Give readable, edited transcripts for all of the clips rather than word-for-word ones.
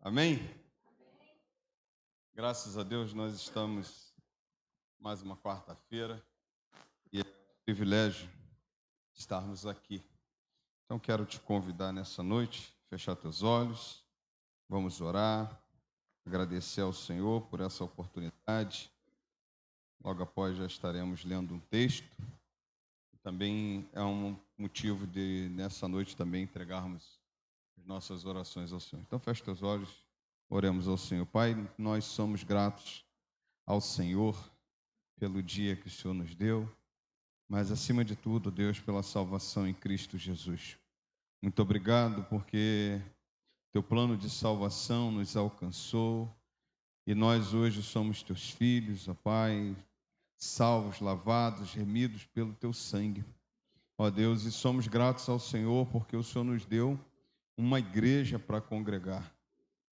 Amém? Graças a Deus nós estamos mais uma quarta-feira e é um privilégio estarmos aqui. Então quero te convidar nessa noite, fechar teus olhos, vamos orar, agradecer ao Senhor por essa oportunidade. Logo após já estaremos lendo um texto. Também é um motivo de nessa noite também entregarmos as nossas orações ao Senhor. Então feche teus olhos, oremos ao Senhor. Pai, nós somos gratos ao Senhor pelo dia que o Senhor nos deu, mas acima de tudo, Deus, pela salvação em Cristo Jesus. Muito obrigado porque teu plano de salvação nos alcançou e nós hoje somos teus filhos, ó Pai, salvos, lavados, remidos pelo teu sangue. Ó Deus, e somos gratos ao Senhor porque o Senhor nos deu uma igreja para congregar.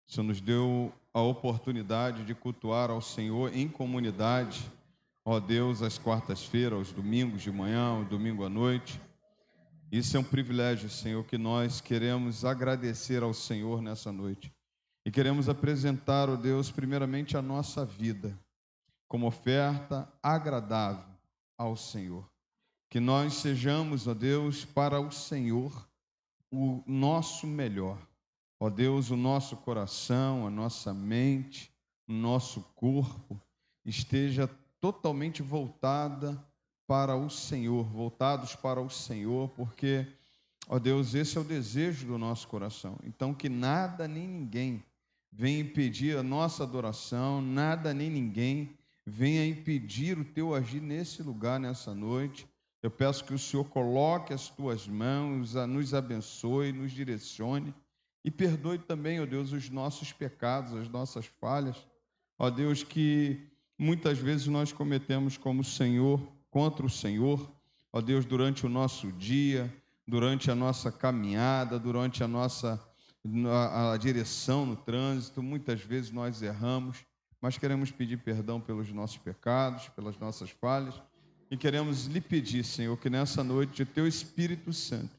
O Senhor nos deu a oportunidade de cultuar ao Senhor em comunidade, ó Deus, às quartas-feiras, aos domingos de manhã, ao domingo à noite. Isso é um privilégio, Senhor, que nós queremos agradecer ao Senhor nessa noite. E queremos apresentar, ó Deus, primeiramente a nossa vida como oferta agradável ao Senhor. Que nós sejamos, ó Deus, para o Senhor o nosso melhor. Ó Deus, o nosso coração, a nossa mente, o nosso corpo esteja totalmente voltada para o Senhor, voltados para o Senhor, porque, ó Deus, esse é o desejo do nosso coração. Então, que nada nem ninguém venha impedir a nossa adoração, nada nem ninguém venha impedir o teu agir nesse lugar, nessa noite. Eu peço que o Senhor coloque as tuas mãos, nos abençoe, nos direcione e perdoe também, ó Deus, os nossos pecados, as nossas falhas. Ó Deus, que muitas vezes nós cometemos como Senhor, contra o Senhor. Ó Deus, durante o nosso dia, durante a nossa caminhada, durante a direção no trânsito, muitas vezes nós erramos, mas queremos pedir perdão pelos nossos pecados, pelas nossas falhas, e queremos lhe pedir, Senhor, que nessa noite o teu Espírito Santo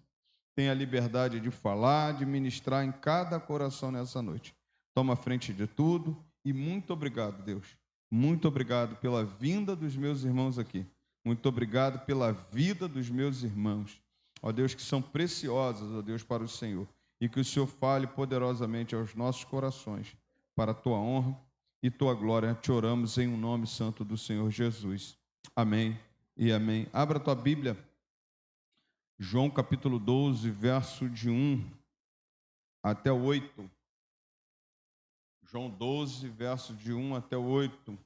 tenha a liberdade de falar, de ministrar em cada coração nessa noite. Toma a frente de tudo e muito obrigado, Deus. Muito obrigado pela vinda dos meus irmãos aqui. Muito obrigado pela vida dos meus irmãos. Ó Deus, que são preciosos, ó Deus, para o Senhor. E que o Senhor fale poderosamente aos nossos corações, para a tua honra e tua glória. Te oramos em um nome santo do Senhor Jesus. Amém e amém. Abra a tua Bíblia. João capítulo 12, verso de 1 até 8. João 12, verso de 1 até 8.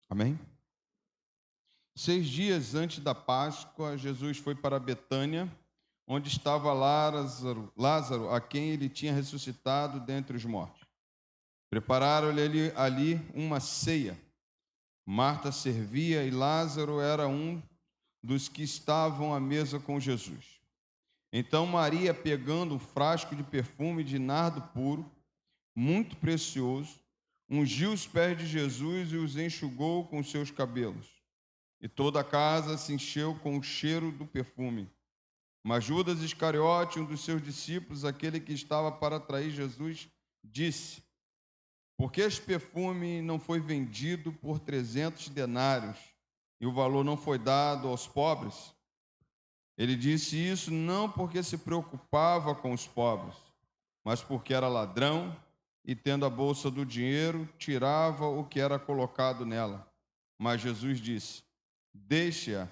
Amém? 6 dias antes da Páscoa, Jesus foi para Betânia, onde estava Lázaro, a quem ele tinha ressuscitado dentre os mortos. Prepararam-lhe ali uma ceia. Marta servia e Lázaro era um dos que estavam à mesa com Jesus. Então Maria, pegando um frasco de perfume de nardo puro, muito precioso, ungiu os pés de Jesus e os enxugou com seus cabelos. E toda a casa se encheu com o cheiro do perfume. Mas Judas Iscariote, um dos seus discípulos, aquele que estava para trair Jesus, disse: por que esse perfume não foi vendido por 300 denários e o valor não foi dado aos pobres? Ele disse isso não porque se preocupava com os pobres, mas porque era ladrão e, tendo a bolsa do dinheiro, tirava o que era colocado nela. Mas Jesus disse: deixe-a,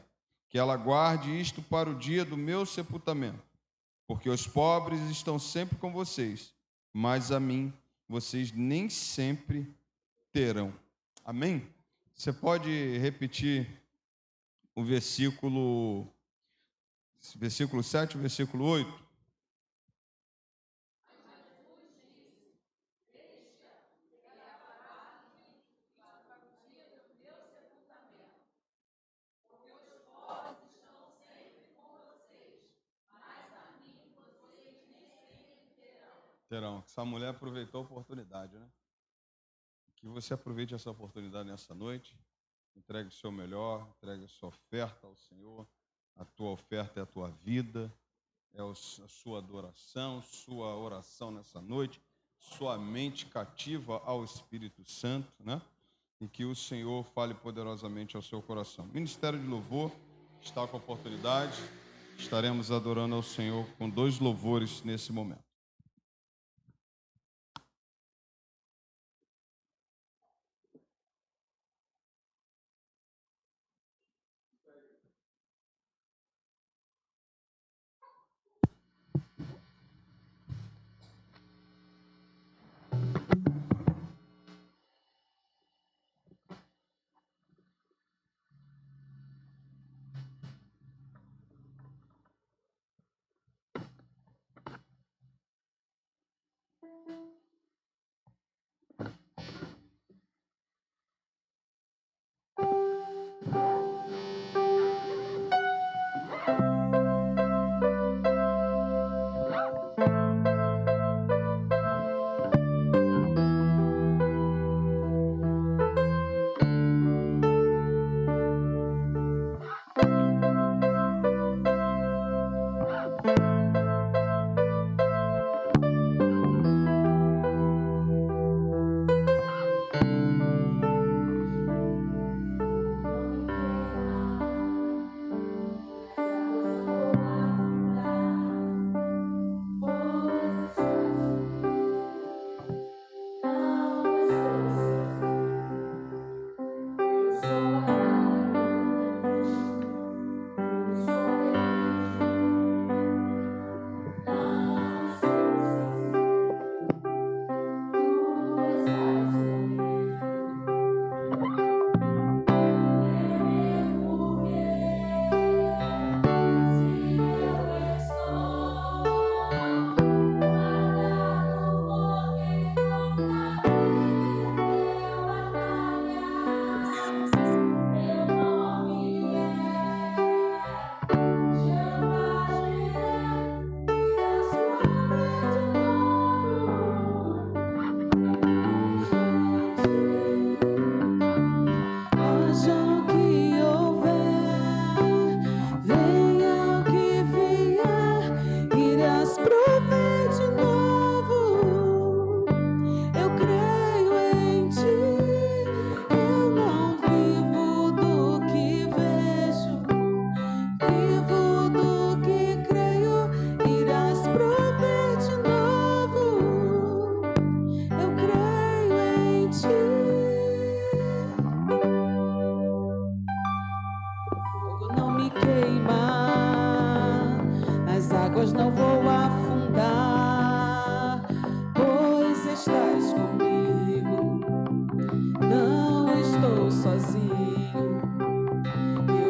que ela guarde isto para o dia do meu sepultamento, porque os pobres estão sempre com vocês, mas a mim vocês nem sempre terão. Amém? Você pode repetir o versículo 7, versículo 8? Terão. Essa mulher aproveitou a oportunidade, né? Que você aproveite essa oportunidade nessa noite, entregue o seu melhor, entregue a sua oferta ao Senhor. A tua oferta é a tua vida, é a sua adoração, sua oração nessa noite, sua mente cativa ao Espírito Santo, né? E que o Senhor fale poderosamente ao seu coração. Ministério de Louvor está com a oportunidade. Estaremos adorando ao Senhor com 2 louvores nesse momento.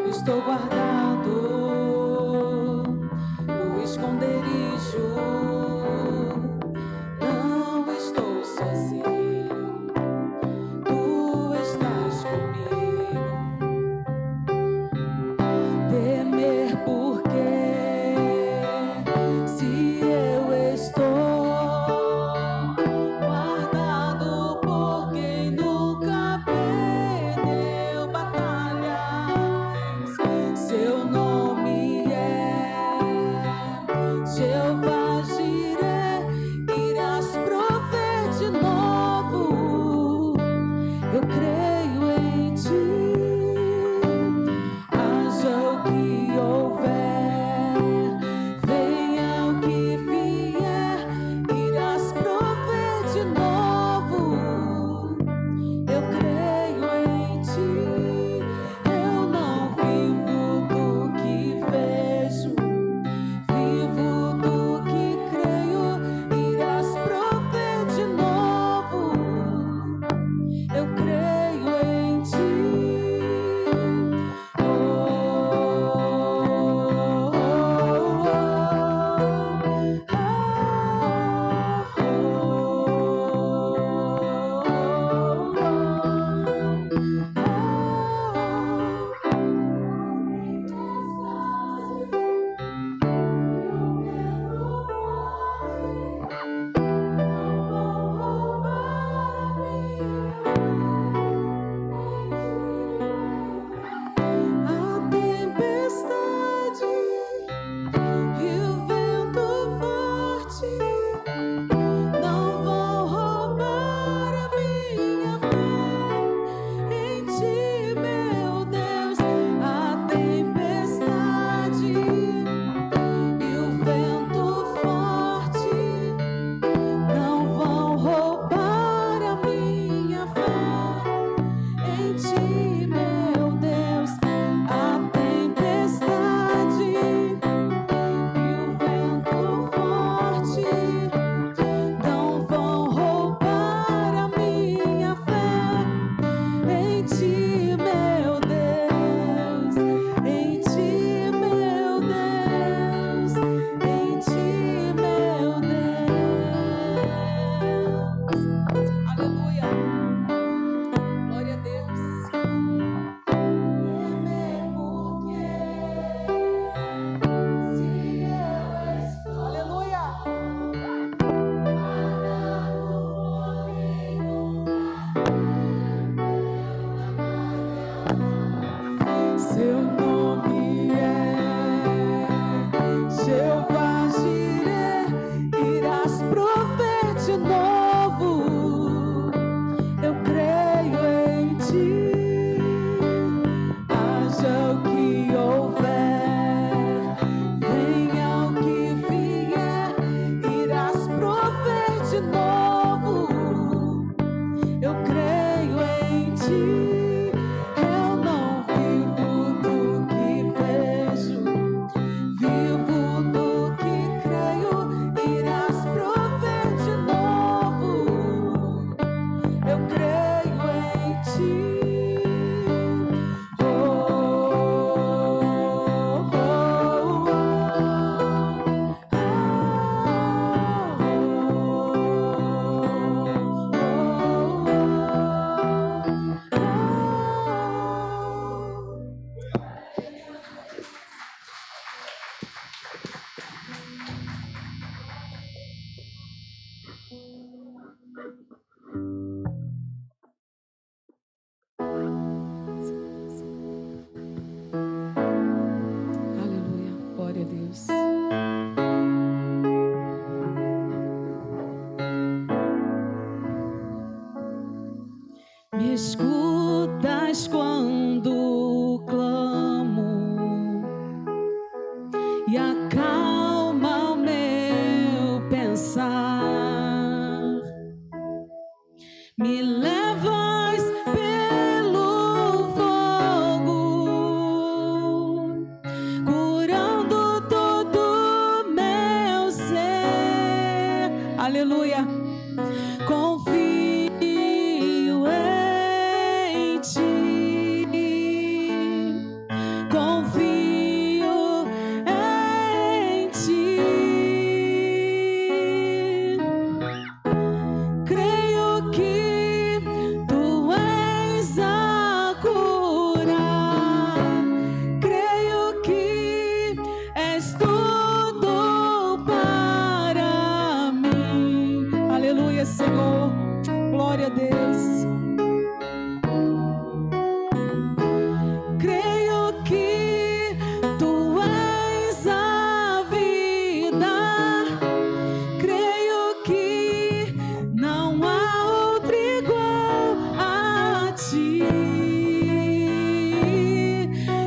Estou guardado e acalma o meu pensar. Me levas pelo fogo, curando todo meu ser. Aleluia. Confio em ti, confio em ti. Creio que tu és a cura, creio que és tudo para mim. Aleluia, Senhor, glória a Deus. Creio que tu és a vida, creio que não há outro igual a ti.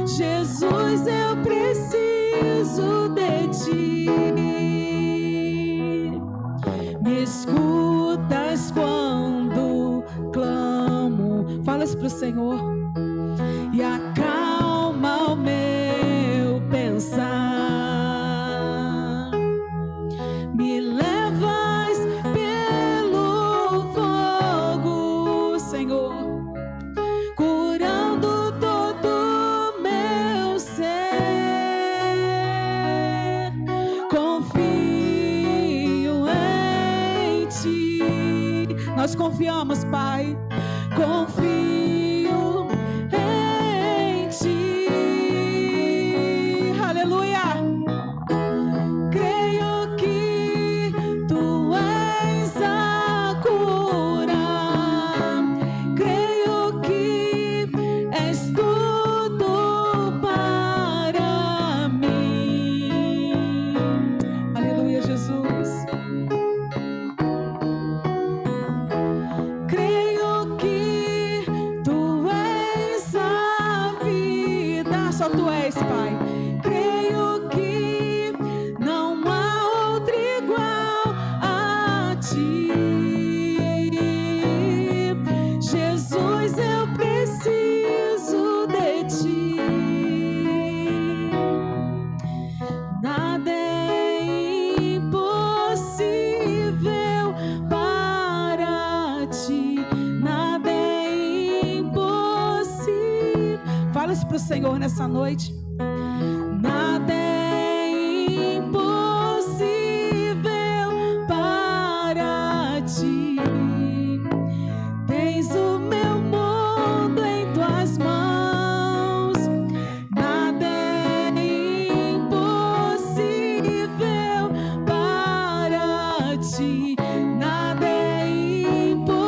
Jesus, eu preciso de ti. Me escutas quando clamo. Fala isso pro Senhor. E acalma o meu pensar. Me levas pelo fogo, Senhor, curando todo meu ser. Confio em ti. Nós confiamos, Pai. Confio em ti. Aleluia. Creio que tu és a cura, creio que és tudo para mim. Aleluia, Jesus. Creio que tu és a vida, só tu és, Pai. Creio que não há outro igual a ti. Jesus, eu preciso de ti. Nada é impossível para ti. Nada é impossível. Fala isso pro Senhor nessa noite. Nada é impossível para ti. Tens o meu mundo em tuas mãos. Nada é impossível para ti. Nada é impossível.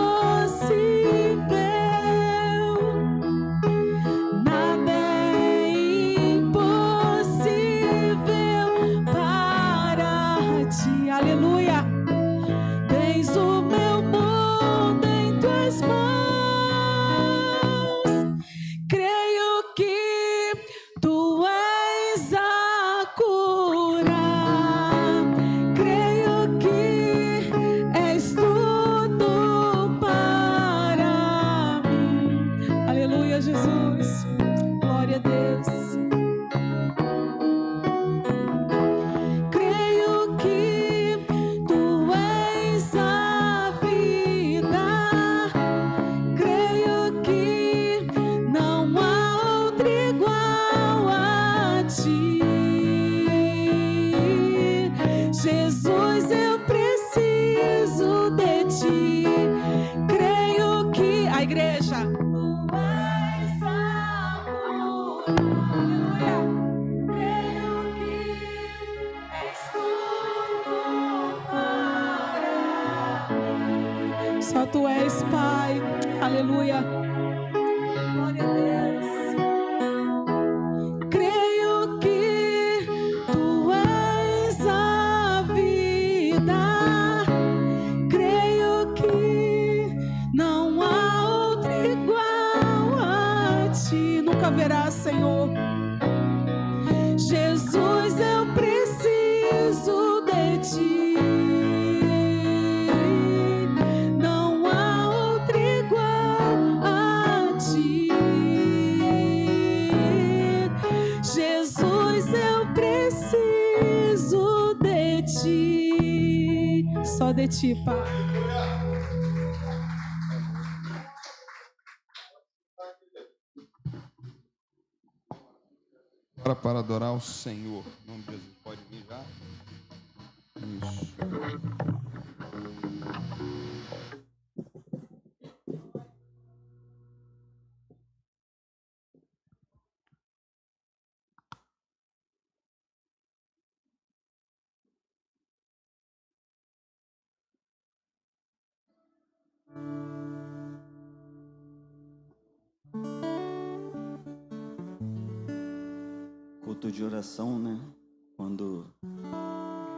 Nada é impossível para ti. Aleluia. Tens o meu mundo em tuas mãos. Creio que tu és a cura, creio que és tudo para mim. Aleluia, Jesus. Glória a Deus. Creio que tu és a vida, creio que não há outro igual a ti. Jesus, eu preciso de ti. Creio que a igreja tu és a cura. Aleluia. Creio que és tudo para mim. Só tu és, Pai. Aleluia. Glória a Deus. Creio que tu és a vida, creio que não há outro igual a ti. Nunca haverá, Senhor. Jesus, eu preciso ti. Não há outro igual a ti. Jesus, eu preciso de ti. Só de ti, Pai. Para adorar o Senhor. Em nome de Jesus, pode vir já. Isso. Culto de oração, né? Quando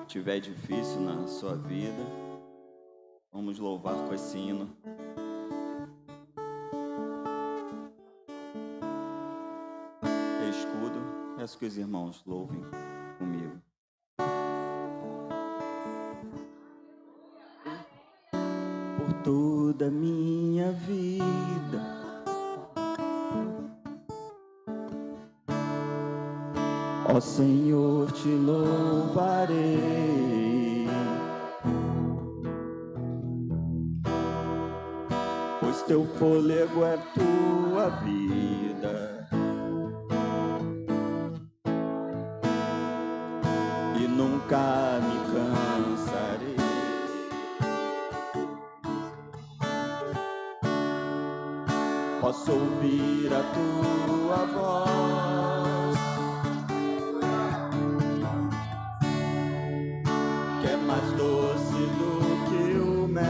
tiver difícil na sua vida, vamos louvar com esse hino. Escudo, peço que os irmãos louvem comigo. Por toda a minha vida, ó Senhor, te louvarei, pois teu fôlego é tua vida, e nunca me cansarei. Posso ouvir a tua voz, que é mais doce do que o mel,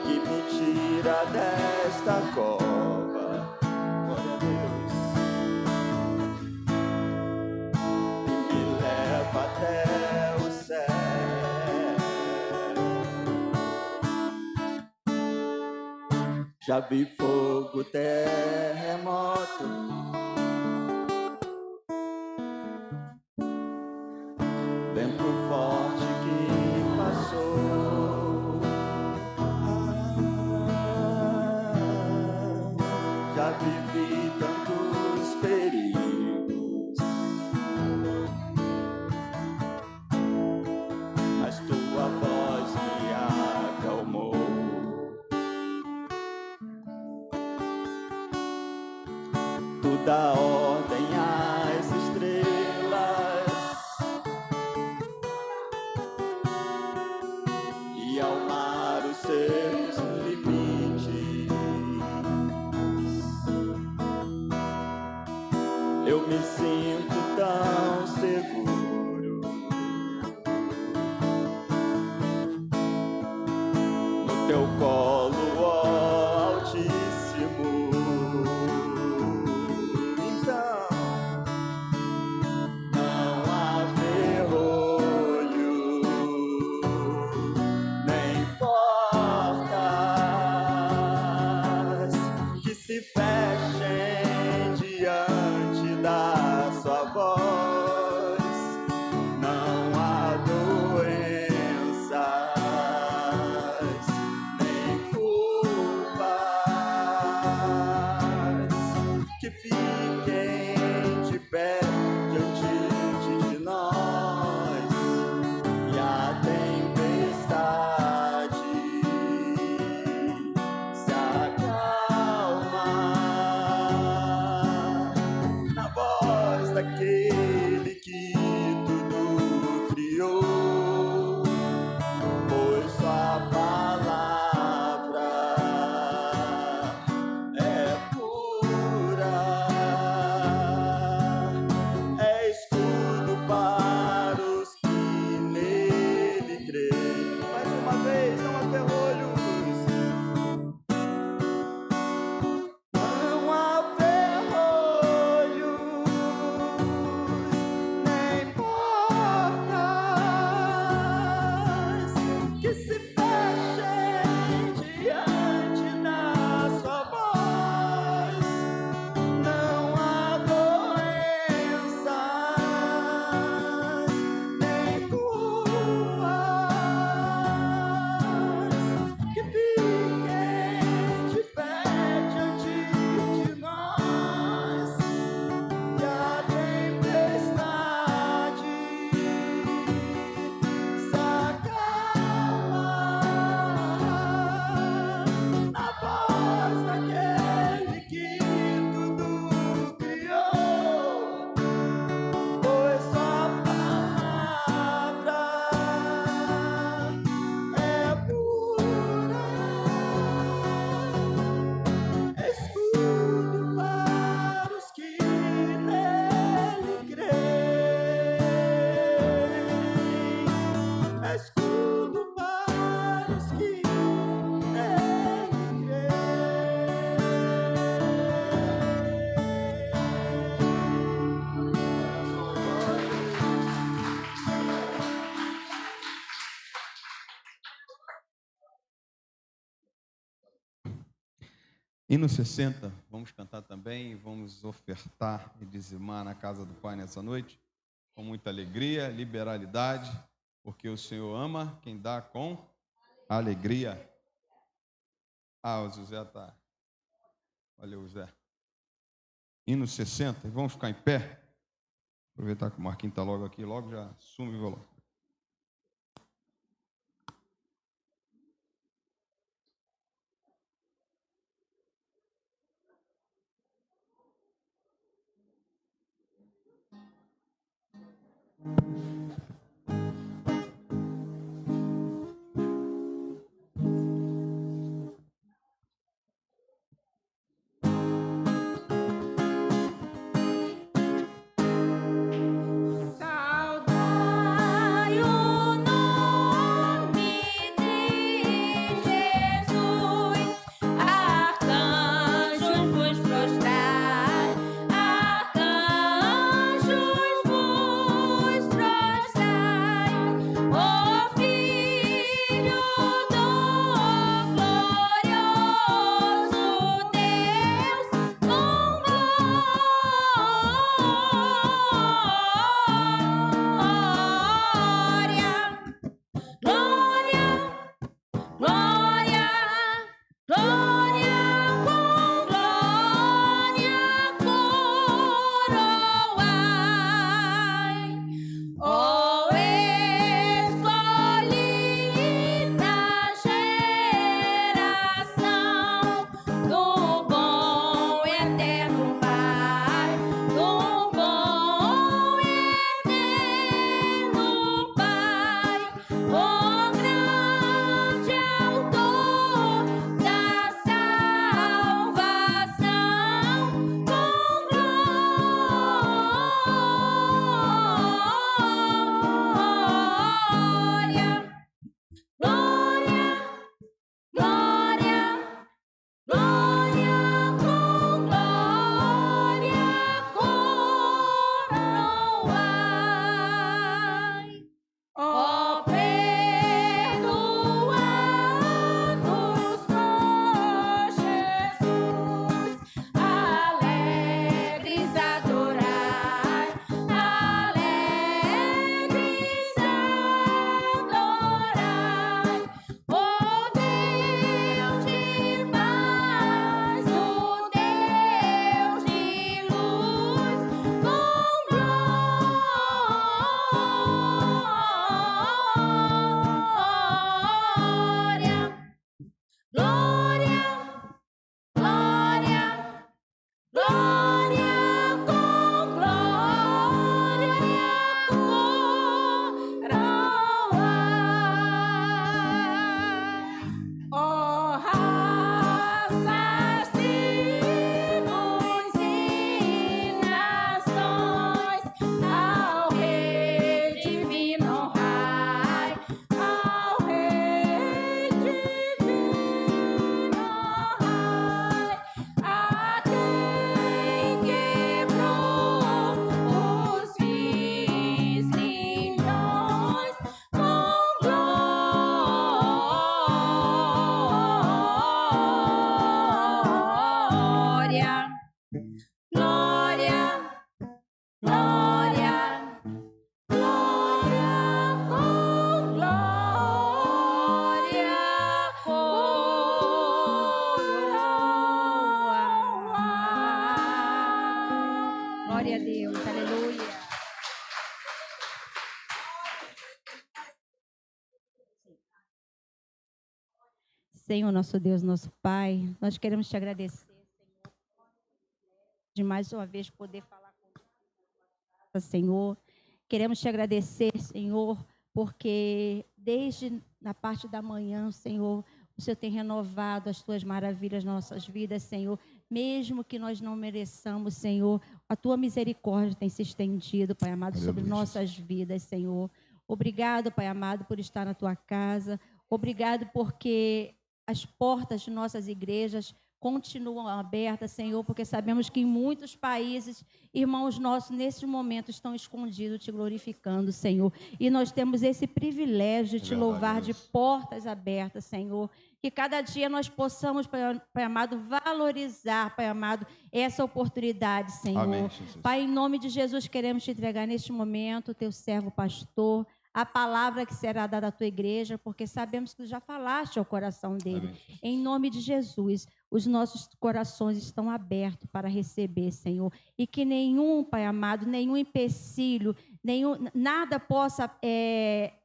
que me tira desta cova, glória a Deus, e me leva até o céu. Já vi fogo, terremoto, vento forte que passou. Já vivi tantos perigos, mas tua voz me acalmou. Tu dá ordem às estrelas e ao mar os seus limites. Eu me sinto tão seguro no teu colo, ó Altíssimo. Então não há ferrolho, nem portas que se fechem diante da sua voz. Não há doenças, nem culpas que fiquem de pé diante de nós. E a tempestade se acalma na voz daquele que tudo criou, pois sua palavra é pura Hino 60, vamos cantar também, vamos ofertar e dizimar na casa do Pai nessa noite, com muita alegria, liberalidade, porque o Senhor ama quem dá com alegria. Ah, o José está. Valeu, José. Hino 60, vamos ficar em pé. Aproveitar que o Marquinhos está logo aqui, logo já assume o violão. Senhor, nosso Deus, nosso Pai, nós queremos te agradecer, Senhor, de mais uma vez poder falar contigo, Senhor. Queremos te agradecer, Senhor, porque desde na parte da manhã, Senhor, o Senhor tem renovado as tuas maravilhas nas nossas vidas, Senhor. Mesmo que nós não mereçamos, Senhor, a tua misericórdia tem se estendido, Pai amado, sobre nossas vidas, Senhor. Obrigado, Pai amado, por estar na tua casa. Obrigado porque as portas de nossas igrejas continuam abertas, Senhor, porque sabemos que em muitos países, irmãos nossos, nesse momento, estão escondidos, te glorificando, Senhor. E nós temos esse privilégio de te louvar de portas abertas, Senhor. Que cada dia nós possamos, Pai amado, valorizar, Pai amado, essa oportunidade, Senhor. Amém, Jesus. Pai, em nome de Jesus, queremos te entregar neste momento o teu servo pastor, a palavra que será dada à tua igreja, porque sabemos que tu já falaste ao coração dele. Amém, Jesus. Em nome de Jesus, os nossos corações estão abertos para receber, Senhor. E que nenhum, Pai amado, nenhum empecilho, nada possa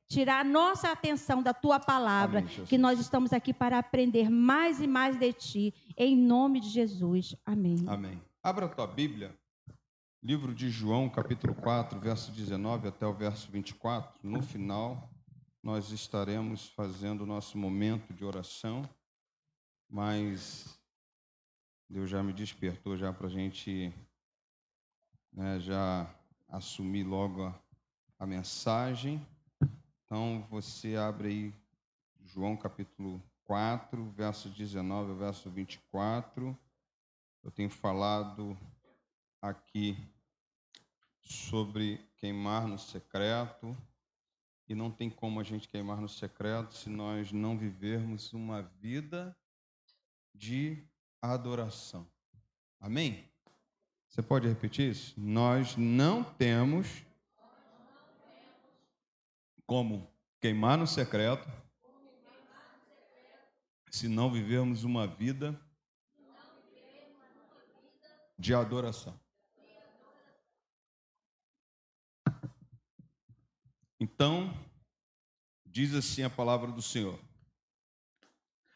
tirar nossa atenção da tua palavra, Amém, Jesus. que nós estamos aqui para aprender mais e mais de ti. Em nome de Jesus. Amém. Amém. Abra a tua Bíblia. Livro de João, capítulo 4, verso 19 até o verso 24. No final, nós estaremos fazendo o nosso momento de oração, mas Deus já me despertou já para a gente já assumir logo a mensagem. Então, você abre aí João, capítulo 4, verso 19 ao verso 24. Eu tenho falado aqui sobre queimar no secreto, e não tem como a gente queimar no secreto se nós não vivermos uma vida de adoração. Amém? Você pode repetir isso? Nós não temos como queimar no secreto se não vivermos uma vida de adoração. Então, diz assim a palavra do Senhor.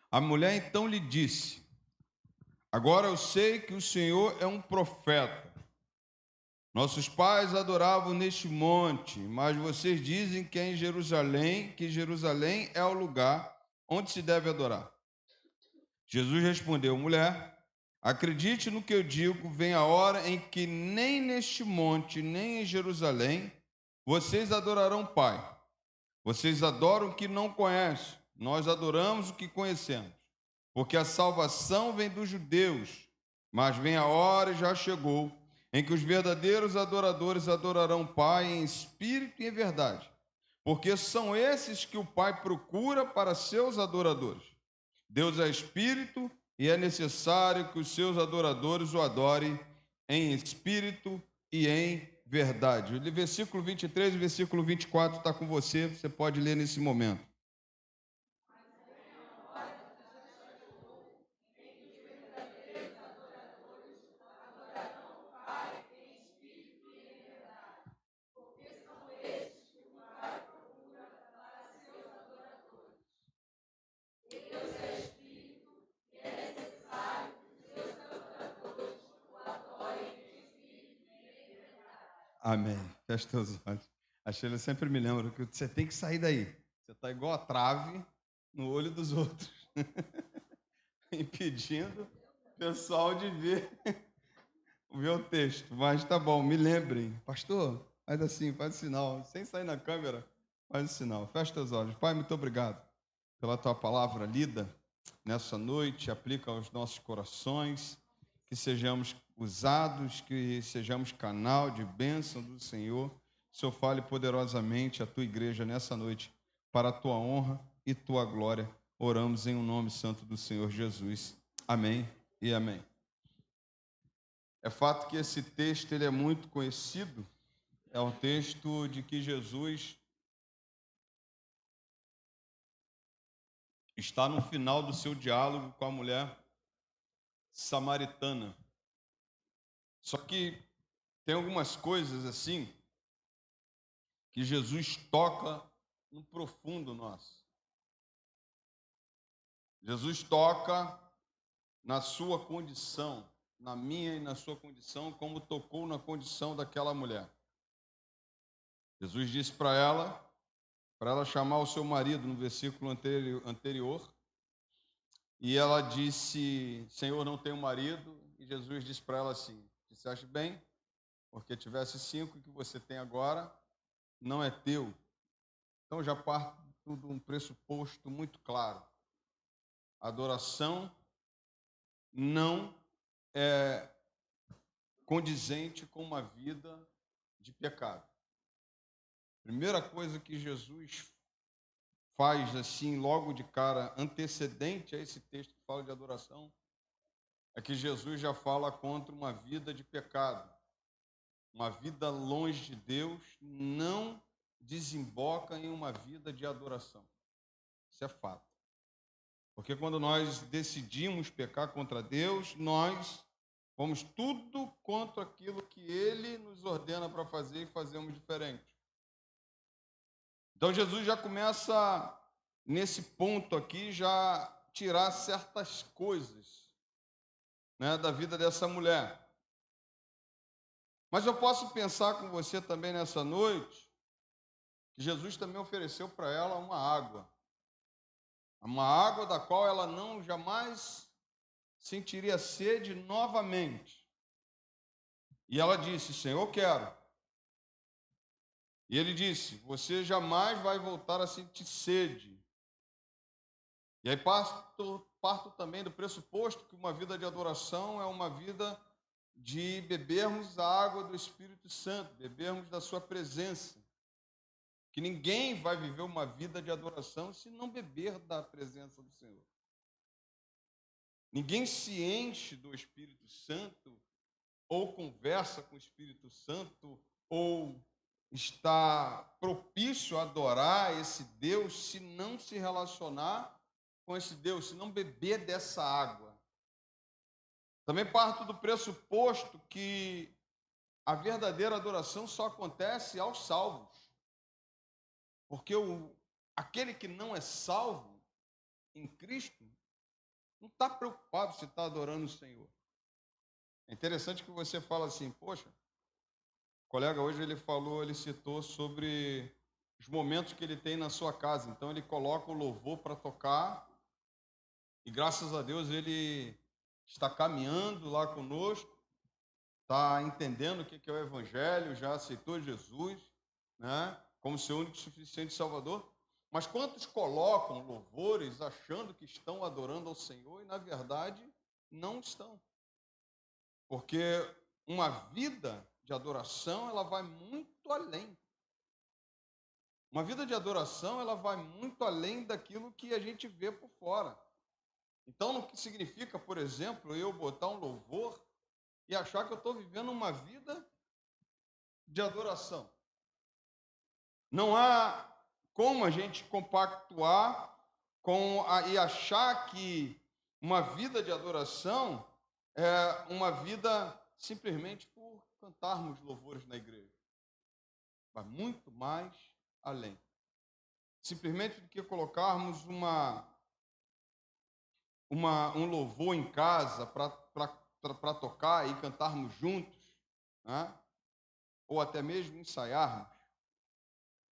A mulher então lhe disse: agora eu sei que o Senhor é um profeta. Nossos pais adoravam neste monte, mas vocês dizem que é em Jerusalém, que Jerusalém é o lugar onde se deve adorar. Jesus respondeu: mulher, acredite no que eu digo, vem a hora em que nem neste monte, nem em Jerusalém, vocês adorarão o Pai. Vocês adoram o que não conhecem, nós adoramos o que conhecemos, porque a salvação vem dos judeus, mas vem a hora e já chegou, em que os verdadeiros adoradores adorarão o Pai em espírito e em verdade, porque são esses que o Pai procura para seus adoradores. Deus é espírito e é necessário que os seus adoradores o adorem em espírito e em verdade. O versículo 23 e o versículo 24 está com você, você pode ler nesse momento. Amém. Feche teus olhos. A Sheila sempre me lembra que você tem que sair daí. Você está igual a trave no olho dos outros, impedindo o pessoal de ver o texto. Mas tá bom, me lembrem. Pastor, faz assim, faz o sinal. Sem sair na câmera, faz o sinal. Feche teus olhos. Pai, muito obrigado pela tua palavra lida nessa noite. Aplica aos nossos corações, que sejamos usados, que sejamos canal de bênção do Senhor. O Senhor fale poderosamente a tua igreja nessa noite, para a tua honra e tua glória. Oramos em um nome santo do Senhor Jesus. Amém e amém. É fato que esse texto ele é muito conhecido. É um texto de que Jesus está no final do seu diálogo com a mulher samaritana. Só que tem algumas coisas assim que Jesus toca no profundo nosso. Jesus toca na sua condição, na minha e na sua condição, como tocou na condição daquela mulher. Jesus disse para ela chamar o seu marido no versículo anterior, e ela disse: Senhor, não tenho marido. E Jesus disse para ela assim: disseste bem, porque tivesse 5 que você tem agora, não é teu. Então já parte tudo um pressuposto muito claro. A adoração não é condizente com uma vida de pecado. Primeira coisa que Jesus faz assim, logo de cara, antecedente a esse texto que fala de adoração, é que Jesus já fala contra uma vida de pecado. Uma vida longe de Deus não desemboca em uma vida de adoração. Isso é fato. Porque quando nós decidimos pecar contra Deus, nós vamos tudo contra aquilo que Ele nos ordena para fazer e fazemos diferente. Então Jesus já começa, nesse ponto aqui, já tirar certas coisas, né, da vida dessa mulher. Mas eu posso pensar com você também nessa noite, que Jesus também ofereceu para ela uma água da qual ela não jamais sentiria sede novamente. E ela disse: Senhor, eu quero. E ele disse: você jamais vai voltar a sentir sede. E aí parto também do pressuposto que uma vida de adoração é uma vida de bebermos a água do Espírito Santo, bebermos da sua presença. Que ninguém vai viver uma vida de adoração se não beber da presença do Senhor. Ninguém se enche do Espírito Santo, ou conversa com o Espírito Santo, ou está propício a adorar esse Deus se não se relacionar com esse Deus, se não beber dessa água. Também parto do pressuposto que a verdadeira adoração só acontece aos salvos. Porque aquele que não é salvo em Cristo não está preocupado se está adorando o Senhor. É interessante que você fala assim, poxa, o colega hoje ele citou sobre os momentos que ele tem na sua casa. Então ele coloca o louvor para tocar e graças a Deus ele está caminhando lá conosco, está entendendo o que é o Evangelho, já aceitou Jesus, né, como seu único e suficiente Salvador. Mas quantos colocam louvores achando que estão adorando ao Senhor e, na verdade, não estão? Porque uma vida de adoração, ela vai muito além. Uma vida de adoração, ela vai muito além daquilo que a gente vê por fora. Então, não significa, por exemplo, eu botar um louvor e achar que eu estou vivendo uma vida de adoração. Não há como a gente compactuar e achar que uma vida de adoração é uma vida simplesmente por cantarmos louvores na igreja. Vai muito mais além. Simplesmente do que colocarmos um louvor em casa para tocar e cantarmos juntos, né? Ou até mesmo ensaiarmos.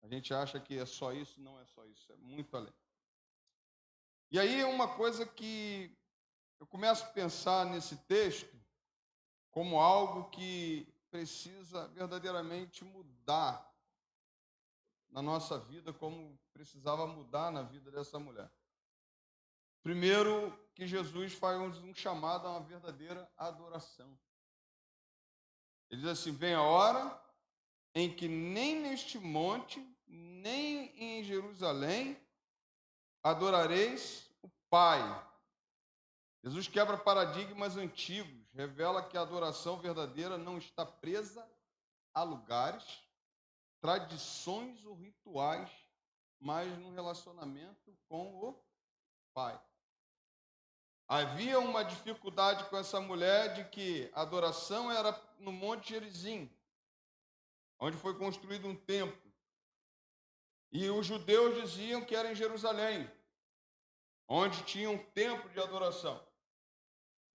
A gente acha que é só isso, não é só isso, é muito além. E aí uma coisa que eu começo a pensar nesse texto como algo que precisa verdadeiramente mudar na nossa vida, como precisava mudar na vida dessa mulher. Primeiro, que Jesus faz um chamado a uma verdadeira adoração. Ele diz assim: vem a hora em que nem neste monte, nem em Jerusalém, adorareis o Pai. Jesus quebra paradigmas antigos, revela que a adoração verdadeira não está presa a lugares, tradições ou rituais, mas no relacionamento com o Pai. Havia uma dificuldade com essa mulher de que a adoração era no Monte Gerizim, onde foi construído um templo. E os judeus diziam que era em Jerusalém, onde tinha um templo de adoração.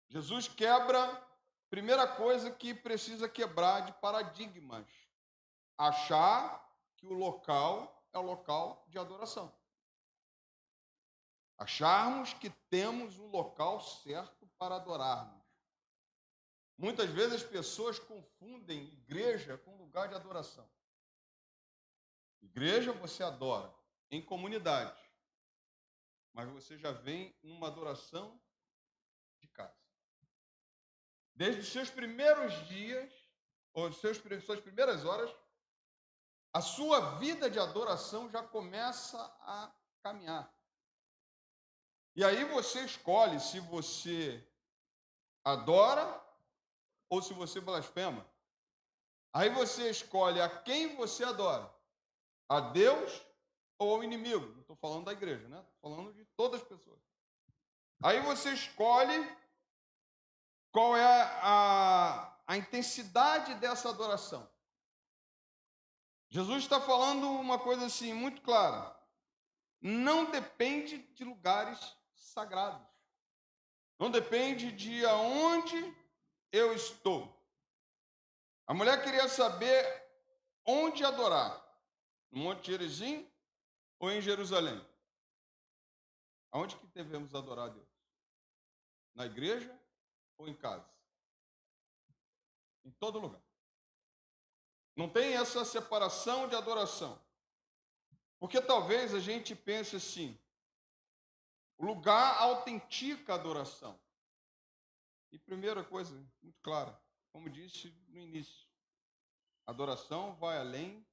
Jesus quebra a primeira coisa que precisa quebrar de paradigmas. Achar que o local é o local de adoração. Acharmos que temos um local certo para adorarmos. Muitas vezes as pessoas confundem igreja com lugar de adoração. Igreja você adora em comunidade, mas você já vem numa adoração de casa. Desde os seus primeiros dias, ou suas primeiras horas, a sua vida de adoração já começa a caminhar. E aí você escolhe se você adora ou se você blasfema. Aí você escolhe a quem você adora, a Deus ou ao inimigo. Não estou falando da igreja, né? Estou falando de todas as pessoas. Aí você escolhe qual é a intensidade dessa adoração. Jesus está falando uma coisa assim muito clara. Não depende de lugares sagrados. Não depende de aonde eu estou. A mulher queria saber onde adorar. No Monte Gerizim ou em Jerusalém? Aonde que devemos adorar a Deus? Na igreja ou em casa? Em todo lugar. Não tem essa separação de adoração. Porque talvez a gente pense assim, o lugar autentica a adoração. E primeira coisa, muito clara, como disse no início, adoração vai além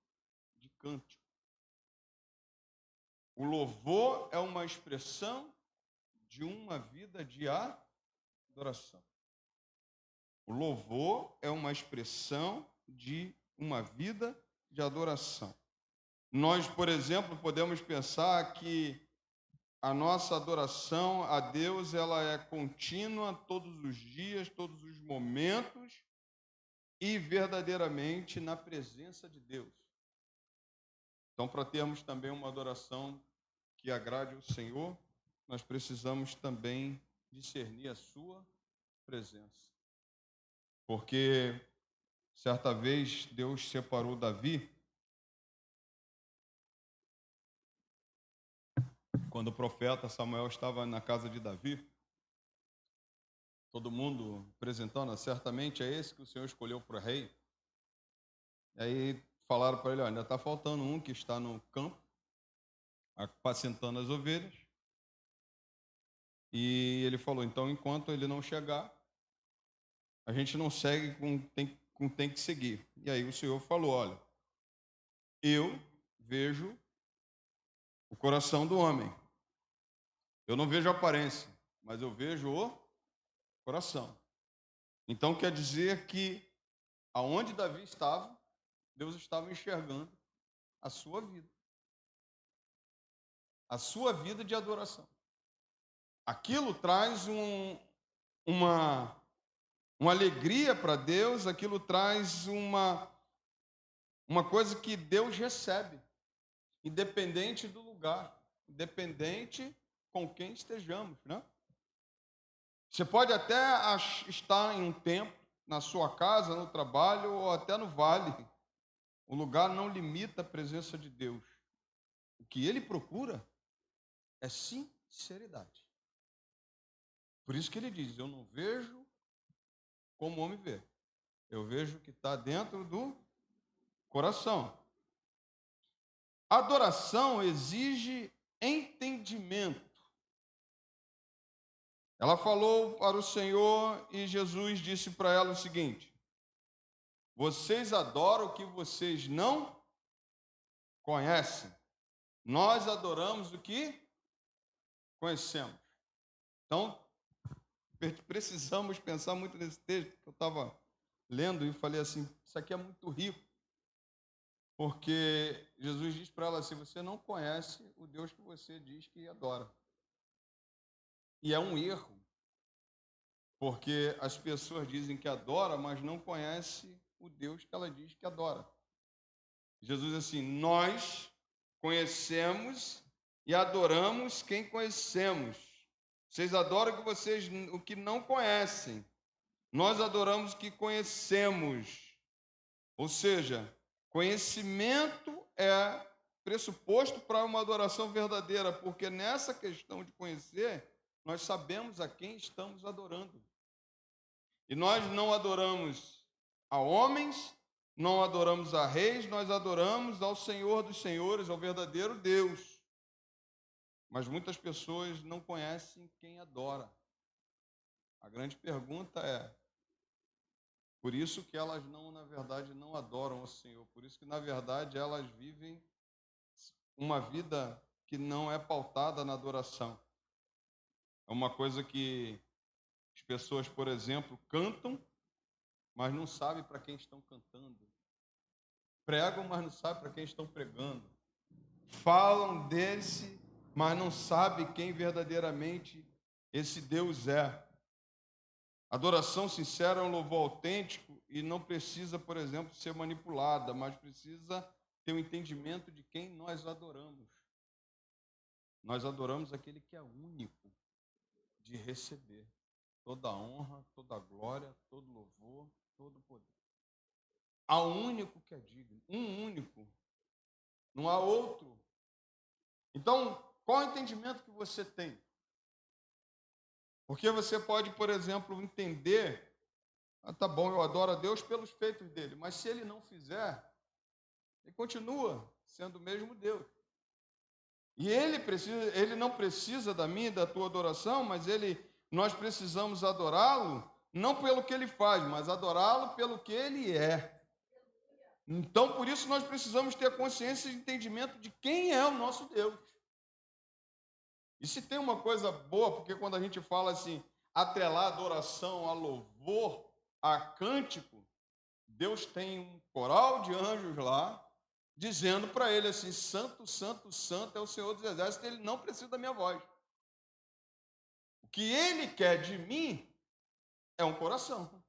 de cântico. O louvor é uma expressão de uma vida de adoração. O louvor é uma expressão de uma vida de adoração. Nós, por exemplo, podemos pensar que a nossa adoração a Deus ela é contínua todos os dias, todos os momentos e verdadeiramente na presença de Deus. Então, para termos também uma adoração que agrade ao Senhor, nós precisamos também discernir a sua presença. Porque certa vez Deus separou Davi, quando o profeta Samuel estava na casa de Davi, todo mundo apresentando, certamente é esse que o Senhor escolheu para rei. E aí falaram para ele, ainda está faltando um que está no campo, apacentando as ovelhas. E ele falou, então enquanto ele não chegar, a gente não segue com tem que seguir. E aí o Senhor falou, olha, eu vejo o coração do homem. Eu não vejo a aparência, mas eu vejo o coração. Então quer dizer que aonde Davi estava, Deus estava enxergando a sua vida. A sua vida de adoração. Aquilo traz uma alegria para Deus, aquilo traz uma coisa que Deus recebe, independente do lugar, independente com quem estejamos, né? Você pode até estar em um templo, na sua casa, no trabalho ou até no vale. O lugar não limita a presença de Deus. O que ele procura é sinceridade. Por isso que ele diz, eu não vejo como o homem vê. Eu vejo o que está dentro do coração. Adoração exige entendimento. Ela falou para o Senhor e Jesus disse para ela o seguinte: vocês adoram o que vocês não conhecem. Nós adoramos o que conhecemos. Então, precisamos pensar muito nesse texto que eu estava lendo e falei assim, isso aqui é muito rico. Porque Jesus diz para ela assim, você não conhece o Deus que você diz que adora. E é um erro. Porque as pessoas dizem que adora, mas não conhecem o Deus que ela diz que adora. Jesus diz assim, nós conhecemos e adoramos quem conhecemos. Vocês adoram o que não conhecem. Nós adoramos o que conhecemos. Ou seja, conhecimento é pressuposto para uma adoração verdadeira, porque nessa questão de conhecer, nós sabemos a quem estamos adorando. E nós não adoramos a homens, não adoramos a reis, nós adoramos ao Senhor dos Senhores, ao verdadeiro Deus. Mas muitas pessoas não conhecem quem adora. A grande pergunta é, por isso que elas não, na verdade, não adoram o Senhor. Por isso que, na verdade, elas vivem uma vida que não é pautada na adoração. É uma coisa que as pessoas, por exemplo, cantam, mas não sabem para quem estão cantando. Pregam, mas não sabem para quem estão pregando. Falam desse, mas não sabem quem verdadeiramente esse Deus é. Adoração sincera é um louvor autêntico e não precisa, por exemplo, ser manipulada, mas precisa ter um entendimento de quem nós adoramos. Nós adoramos aquele que é único de receber toda a honra, toda a glória, todo louvor, todo poder. Há um único que é digno, um único. Não há outro. Então, qual é o entendimento que você tem? Porque você pode, por exemplo, entender, tá bom, eu adoro a Deus pelos feitos dele, mas se ele não fizer, ele continua sendo o mesmo Deus. E ele não precisa da minha e da tua adoração, mas nós precisamos adorá-lo não pelo que ele faz, mas adorá-lo pelo que ele é. Então, por isso nós precisamos ter a consciência e entendimento de quem é o nosso Deus. E se tem uma coisa boa, porque quando a gente fala assim, atrelar adoração a louvor, a cântico, Deus tem um coral de anjos lá, dizendo para ele assim, santo, santo, santo é o Senhor dos Exércitos, ele não precisa da minha voz. O que ele quer de mim é um coração.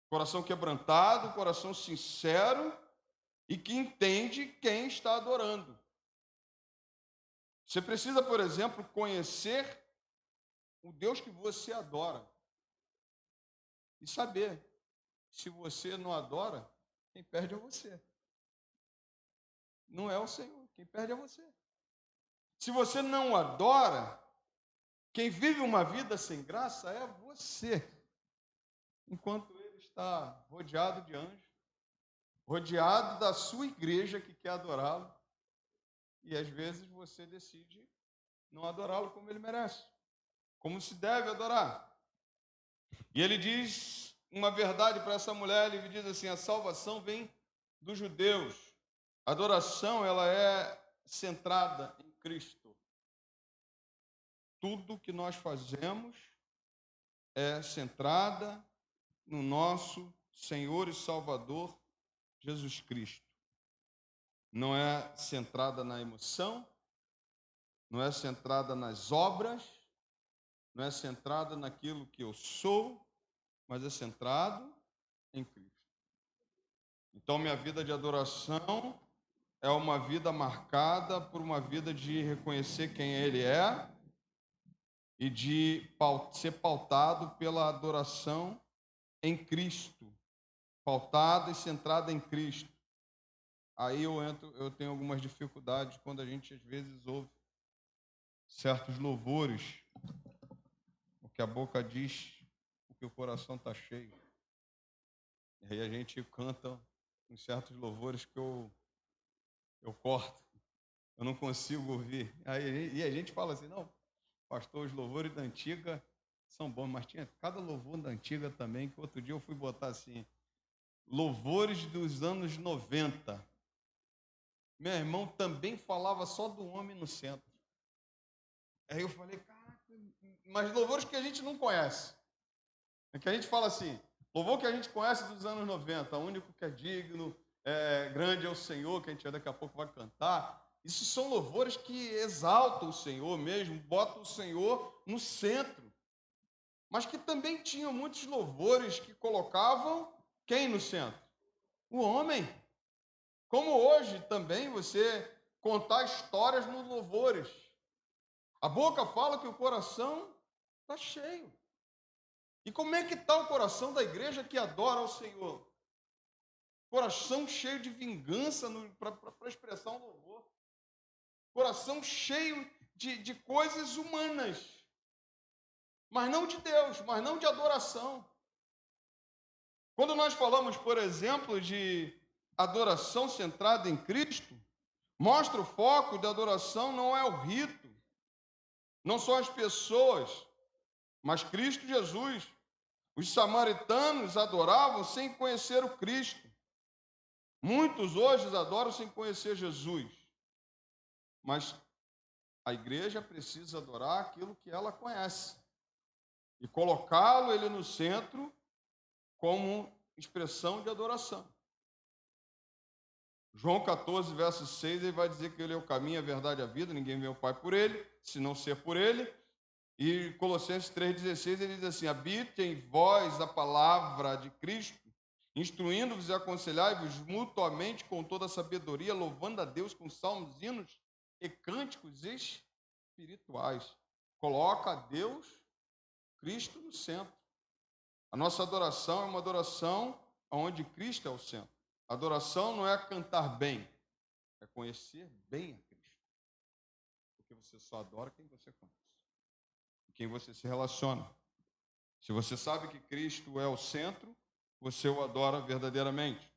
Coração quebrantado, coração sincero e que entende quem está adorando. Você precisa, por exemplo, conhecer o Deus que você adora e saber, se você não adora, quem perde é você. Não é o Senhor, quem perde é você. Se você não adora, quem vive uma vida sem graça é você. Enquanto ele está rodeado de anjos, rodeado da sua igreja que quer adorá-lo, e às vezes você decide não adorá-lo como ele merece, como se deve adorar. E ele diz uma verdade para essa mulher, ele diz assim, a salvação vem dos judeus. A adoração, ela é centrada em Cristo. Tudo que nós fazemos é centrada no nosso Senhor e Salvador, Jesus Cristo. Não é centrada na emoção, não é centrada nas obras, não é centrada naquilo que eu sou, mas é centrado em Cristo. Então, minha vida de adoração é uma vida marcada por uma vida de reconhecer quem Ele é e de ser pautado pela adoração em Cristo, pautada e centrada em Cristo. Aí eu tenho algumas dificuldades quando a gente às vezes ouve certos louvores, porque a boca diz o que o coração está cheio. E aí a gente canta uns certos louvores que eu corto, eu não consigo ouvir. E a gente fala assim, não, pastor, os louvores da antiga são bons, mas tinha cada louvor da antiga também, que outro dia eu fui botar assim, louvores dos anos 90. Meu irmão também falava só do homem no centro. Aí eu falei, caraca, mas louvores que a gente não conhece. É que a gente fala assim, louvor que a gente conhece dos anos 90, o único que é digno, grande é o Senhor, que a gente daqui a pouco vai cantar. Isso são louvores que exaltam o Senhor mesmo, botam o Senhor no centro. Mas que também tinham muitos louvores que colocavam quem no centro? O homem. Como hoje também você contar histórias nos louvores. A boca fala que o coração está cheio. E como é que está o coração da igreja que adora ao Senhor? Coração cheio de vingança para expressar um louvor. Coração cheio de coisas humanas. Mas não de Deus, mas não de adoração. Quando nós falamos, por exemplo, de adoração centrada em Cristo, mostra o foco da adoração não é o rito, não são as pessoas, mas Cristo Jesus. Os samaritanos adoravam sem conhecer o Cristo. Muitos hoje adoram sem conhecer Jesus. Mas A igreja precisa adorar aquilo que ela conhece e colocá-lo ele no centro como expressão de adoração. João 14, verso 6, ele vai dizer que ele é o caminho, a verdade e a vida, ninguém vê o Pai por ele, se não ser por ele. E Colossenses 3,16, ele diz assim: habite em vós a palavra de Cristo, instruindo-vos e aconselhai-vos mutuamente com toda a sabedoria, louvando a Deus com salmos, hinos e cânticos espirituais. Coloca a Deus, Cristo, no centro. A nossa adoração é uma adoração onde Cristo é o centro. Adoração não é cantar bem, é conhecer bem a Cristo. Porque você só adora quem você conhece, quem você se relaciona. Se você sabe que Cristo é o centro, você o adora verdadeiramente.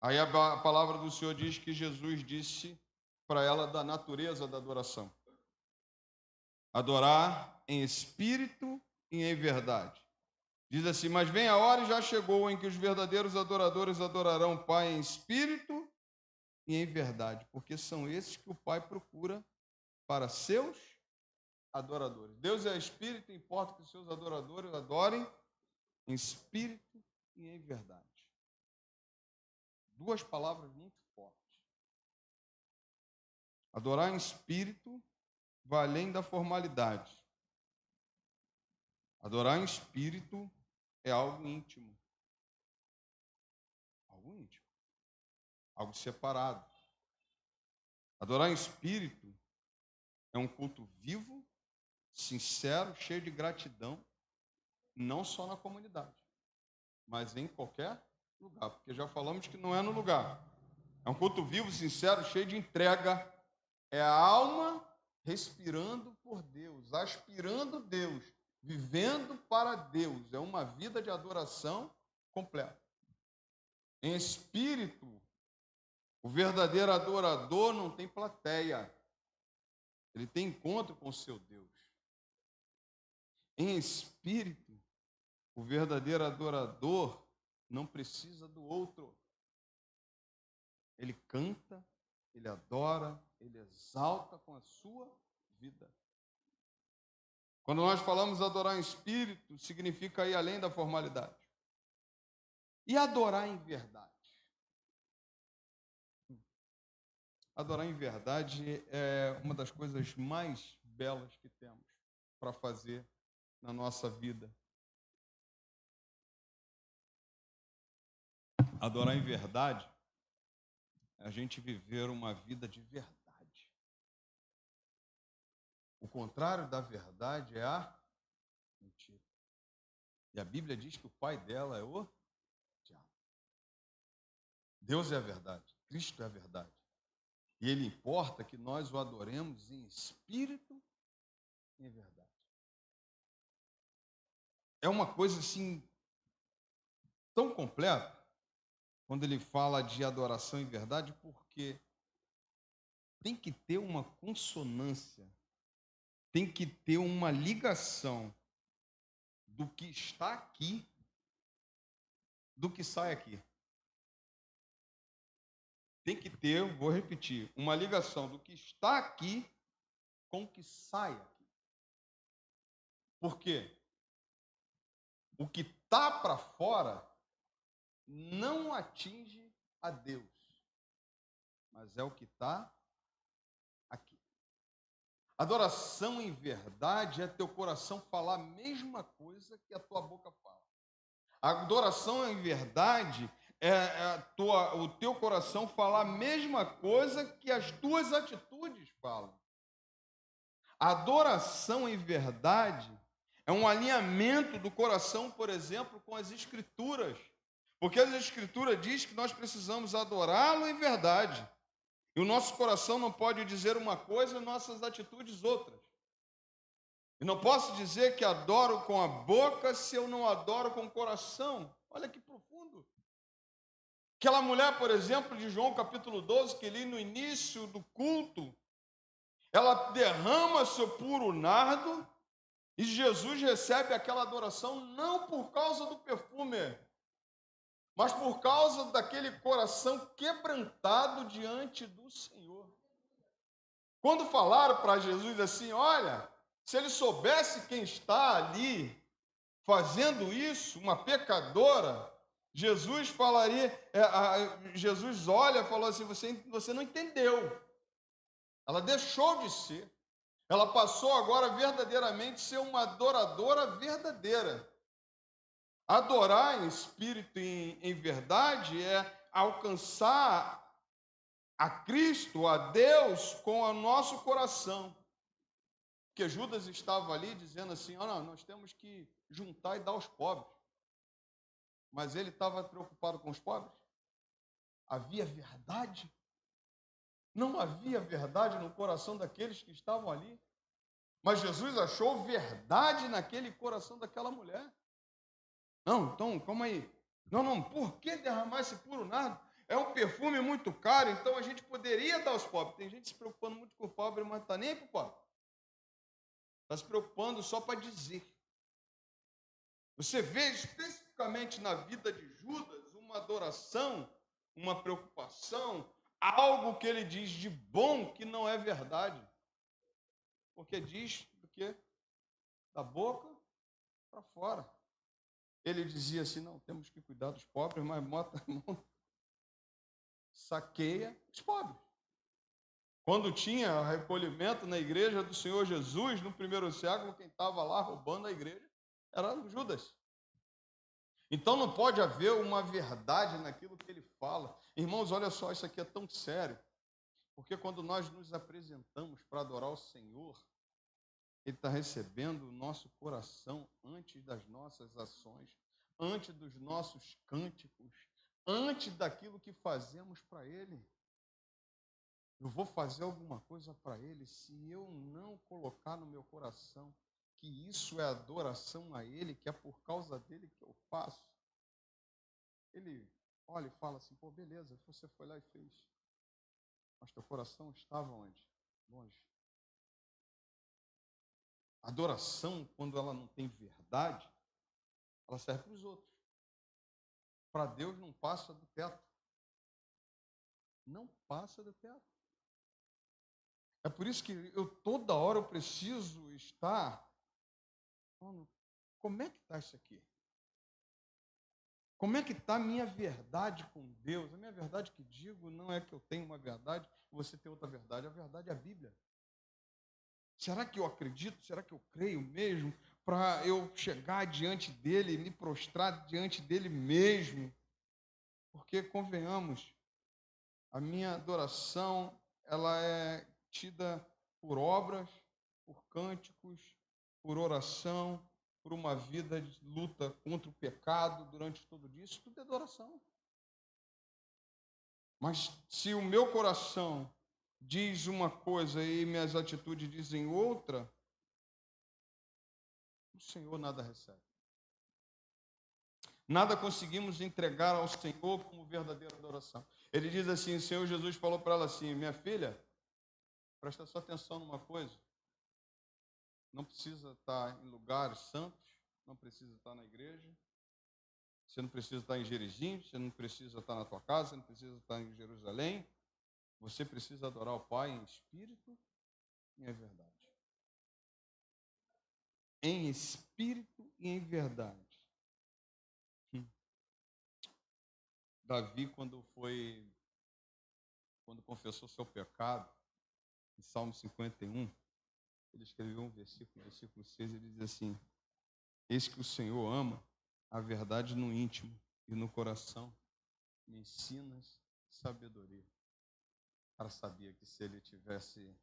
Aí a palavra do Senhor diz que Jesus disse para ela da natureza da adoração: adorar em espírito e em verdade. Diz assim: mas vem a hora e já chegou em que os verdadeiros adoradores adorarão o Pai em espírito e em verdade, porque são esses que o Pai procura para seus adoradores. Deus é espírito, importa que os seus adoradores adorem em espírito e em verdade. Duas palavras muito fortes. Adorar em espírito vai além da formalidade. Adorar em espírito é algo íntimo. Algo íntimo. Algo separado. Adorar em espírito é um culto vivo, sincero, cheio de gratidão, não só na comunidade, mas em qualquer lugar, porque já falamos que não é no lugar. É um culto vivo, sincero, cheio de entrega. É a alma respirando por Deus, aspirando Deus, vivendo para Deus. É uma vida de adoração completa. Em espírito, o verdadeiro adorador não tem plateia. Ele tem encontro com o seu Deus. Em espírito, o verdadeiro adorador não precisa do outro. Ele canta, ele adora, ele exalta com a sua vida. Quando nós falamos adorar em espírito, significa ir além da formalidade. E adorar em verdade? Adorar em verdade é uma das coisas mais belas que temos para fazer na nossa vida. Adorar em verdade é a gente viver uma vida de verdade. O contrário da verdade é a mentira. E a Bíblia diz que o pai dela é o diabo. Deus é a verdade, Cristo é a verdade. E ele importa que nós o adoremos em espírito e em verdade. É uma coisa assim tão completa quando ele fala de adoração em verdade, porque tem que ter uma consonância, tem que ter uma ligação do que está aqui, do que sai aqui. Tem que ter, vou repetir, uma ligação do que está aqui com o que sai aqui. Por quê? O que está para fora não atinge a Deus, mas é o que está aqui. Adoração em verdade é teu coração falar a mesma coisa que a tua boca fala. A adoração em verdade o teu coração falar a mesma coisa que as tuas atitudes falam. A adoração em verdade é um alinhamento do coração, por exemplo, com as Escrituras. Porque as Escrituras diz que nós precisamos adorá-lo em verdade. E o nosso coração não pode dizer uma coisa e nossas atitudes outras. E não posso dizer que adoro com a boca se eu não adoro com o coração. Olha que profundo. Aquela mulher, por exemplo, de João capítulo 12, que ali no início do culto, ela derrama seu puro nardo e Jesus recebe aquela adoração não por causa do perfume, mas por causa daquele coração quebrantado diante do Senhor. Quando falaram para Jesus assim, olha, se ele soubesse quem está ali fazendo isso, uma pecadora, Jesus falaria, Jesus olha e falou assim, você não entendeu. Ela deixou de ser. Ela passou agora verdadeiramente a ser uma adoradora verdadeira. Adorar em espírito e em verdade é alcançar a Cristo, a Deus, com o nosso coração. Porque Judas estava ali dizendo assim, não, nós temos que juntar e dar aos pobres. Mas ele estava preocupado com os pobres? Havia verdade? Não havia verdade no coração daqueles que estavam ali? Mas Jesus achou verdade naquele coração daquela mulher. Não, então, calma aí. Não, por que derramar esse puro nardo? É um perfume muito caro, então a gente poderia dar aos pobres. Tem gente se preocupando muito com o pobre, mas não está nem para o pobre. Está se preocupando só para dizer. Você vê especificamente na vida de Judas uma adoração, uma preocupação, algo que ele diz de bom que não é verdade. Porque diz do quê? Da boca para fora. Ele dizia assim, não, temos que cuidar dos pobres, mas saqueia os pobres. Quando tinha recolhimento na igreja do Senhor Jesus, no primeiro século, quem estava lá roubando a igreja era Judas. Então não pode haver uma verdade naquilo que ele fala. Irmãos, olha só, isso aqui é tão sério. Porque quando nós nos apresentamos para adorar o Senhor, Ele está recebendo o nosso coração antes das nossas ações, antes dos nossos cânticos, antes daquilo que fazemos para Ele. Eu vou fazer alguma coisa para Ele, se eu não colocar no meu coração que isso é adoração a Ele, que é por causa dele que eu faço. Ele olha e fala assim, pô, beleza, você foi lá e fez. Mas teu coração estava onde? Longe. A adoração, quando ela não tem verdade, ela serve para os outros. Para Deus não passa do teto. Não passa do teto. É por isso que toda hora eu preciso estar. Mano, como é que está isso aqui? Como é que está a minha verdade com Deus? A minha verdade que digo não é que eu tenho uma verdade e você tem outra verdade. A verdade é a Bíblia. Será que eu acredito? Será que eu creio mesmo? Para eu chegar diante dele, me prostrar diante dele mesmo? Porque, convenhamos, a minha adoração, ela é tida por obras, por cânticos, por oração, por uma vida de luta contra o pecado durante todo o dia. Isso tudo é adoração. Mas se o meu coração diz uma coisa e minhas atitudes dizem outra, o Senhor nada recebe. Nada conseguimos entregar ao Senhor como verdadeira adoração. Ele diz assim, o Senhor Jesus falou para ela assim, minha filha, presta só atenção numa coisa, não precisa estar em lugares santos, não precisa estar na igreja, você não precisa estar em Jericim, você não precisa estar na tua casa, você não precisa estar em Jerusalém, você precisa adorar o Pai em espírito e em verdade. Em espírito e em verdade. Davi, quando confessou seu pecado, em Salmo 51, ele escreveu um versículo 6, ele diz assim, eis que o Senhor ama a verdade no íntimo e no coração, me ensinas sabedoria. O cara sabia que se ele tivesse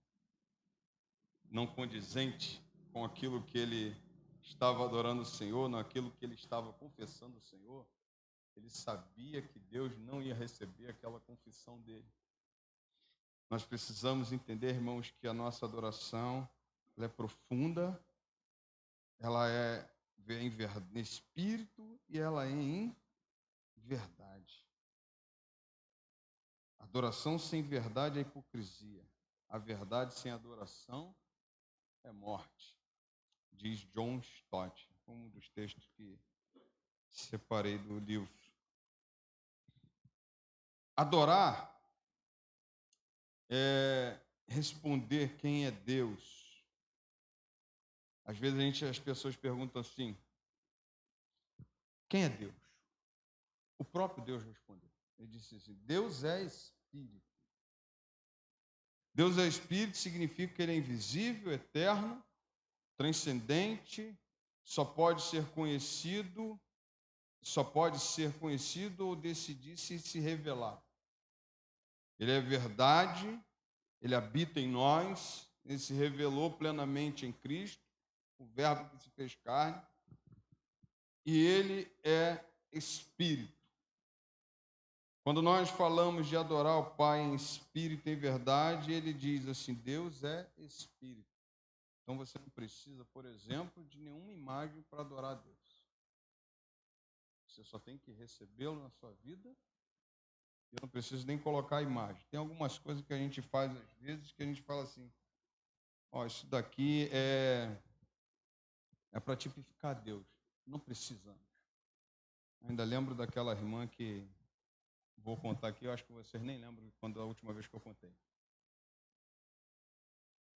não condizente com aquilo que ele estava adorando o Senhor, naquilo que ele estava confessando o Senhor, ele sabia que Deus não ia receber aquela confissão dele. Nós precisamos entender, irmãos, que a nossa adoração ela é profunda, ela é em espírito e ela é em verdade. Adoração sem verdade é hipocrisia. A verdade sem adoração é morte, diz John Stott, um dos textos que separei do livro. Adorar responder quem é Deus, às vezes as pessoas perguntam assim: quem é Deus? O próprio Deus respondeu. Ele disse assim: Deus é Espírito. Deus é Espírito significa que Ele é invisível, eterno, transcendente, só pode ser conhecido ou decidir se revelar. Ele é verdade, Ele habita em nós, Ele se revelou plenamente em Cristo, o Verbo que se fez carne, e Ele é Espírito. Quando nós falamos de adorar o Pai em espírito e em verdade, Ele diz assim: Deus é Espírito. Então você não precisa, por exemplo, de nenhuma imagem para adorar a Deus. Você só tem que recebê-lo na sua vida. Eu não preciso nem colocar a imagem. Tem algumas coisas que a gente faz às vezes que a gente fala assim: ó, isso daqui é para tipificar Deus. Não precisamos. Ainda lembro daquela irmã que vou contar aqui, eu acho que vocês nem lembram quando a última vez que eu contei.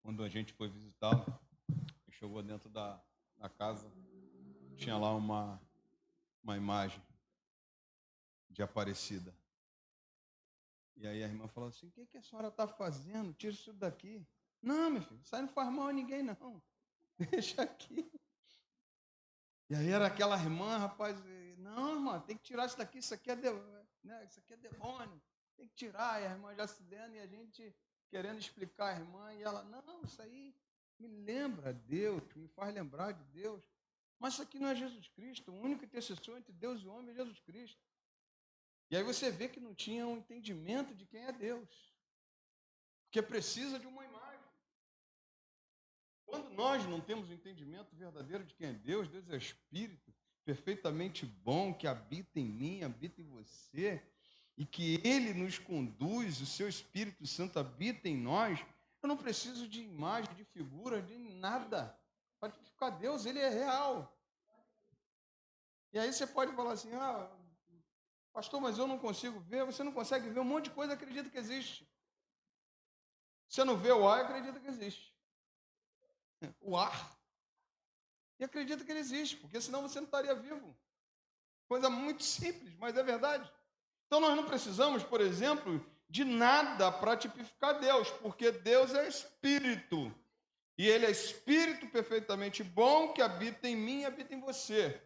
Quando a gente foi visitá-la, chegou dentro da casa, tinha lá uma imagem de Aparecida. E aí a irmã falou assim: o que a senhora está fazendo? Tira isso daqui. Não, meu filho, isso aí não faz mal a ninguém, não. Deixa aqui. E aí era aquela irmã, rapaz, não, irmã, tem que tirar isso daqui, isso aqui é demônio, tem que tirar. E a irmã já se dando, e a gente querendo explicar a irmã, e ela: não, isso aí me lembra Deus, me faz lembrar de Deus. Mas isso aqui não é Jesus Cristo, o único intercessor entre Deus e o homem é Jesus Cristo. E aí você vê que não tinha um entendimento de quem é Deus, porque precisa de uma imagem. Quando nós não temos o entendimento verdadeiro de quem é Deus, Deus é Espírito, perfeitamente bom, que habita em mim, habita em você, e que Ele nos conduz, o seu Espírito Santo habita em nós, eu não preciso de imagem, de figura, de nada. Para tipificar Deus, Ele é real. E aí você pode falar assim: ah, pastor, mas eu não consigo ver. Você não consegue ver um monte de coisa, acredita que existe. Você não vê o ar, acredita que existe. O ar. E acredita que ele existe, porque senão você não estaria vivo. Coisa muito simples, mas é verdade. Então nós não precisamos, por exemplo, de nada para tipificar Deus, porque Deus é Espírito. E Ele é Espírito perfeitamente bom, que habita em mim e habita em você.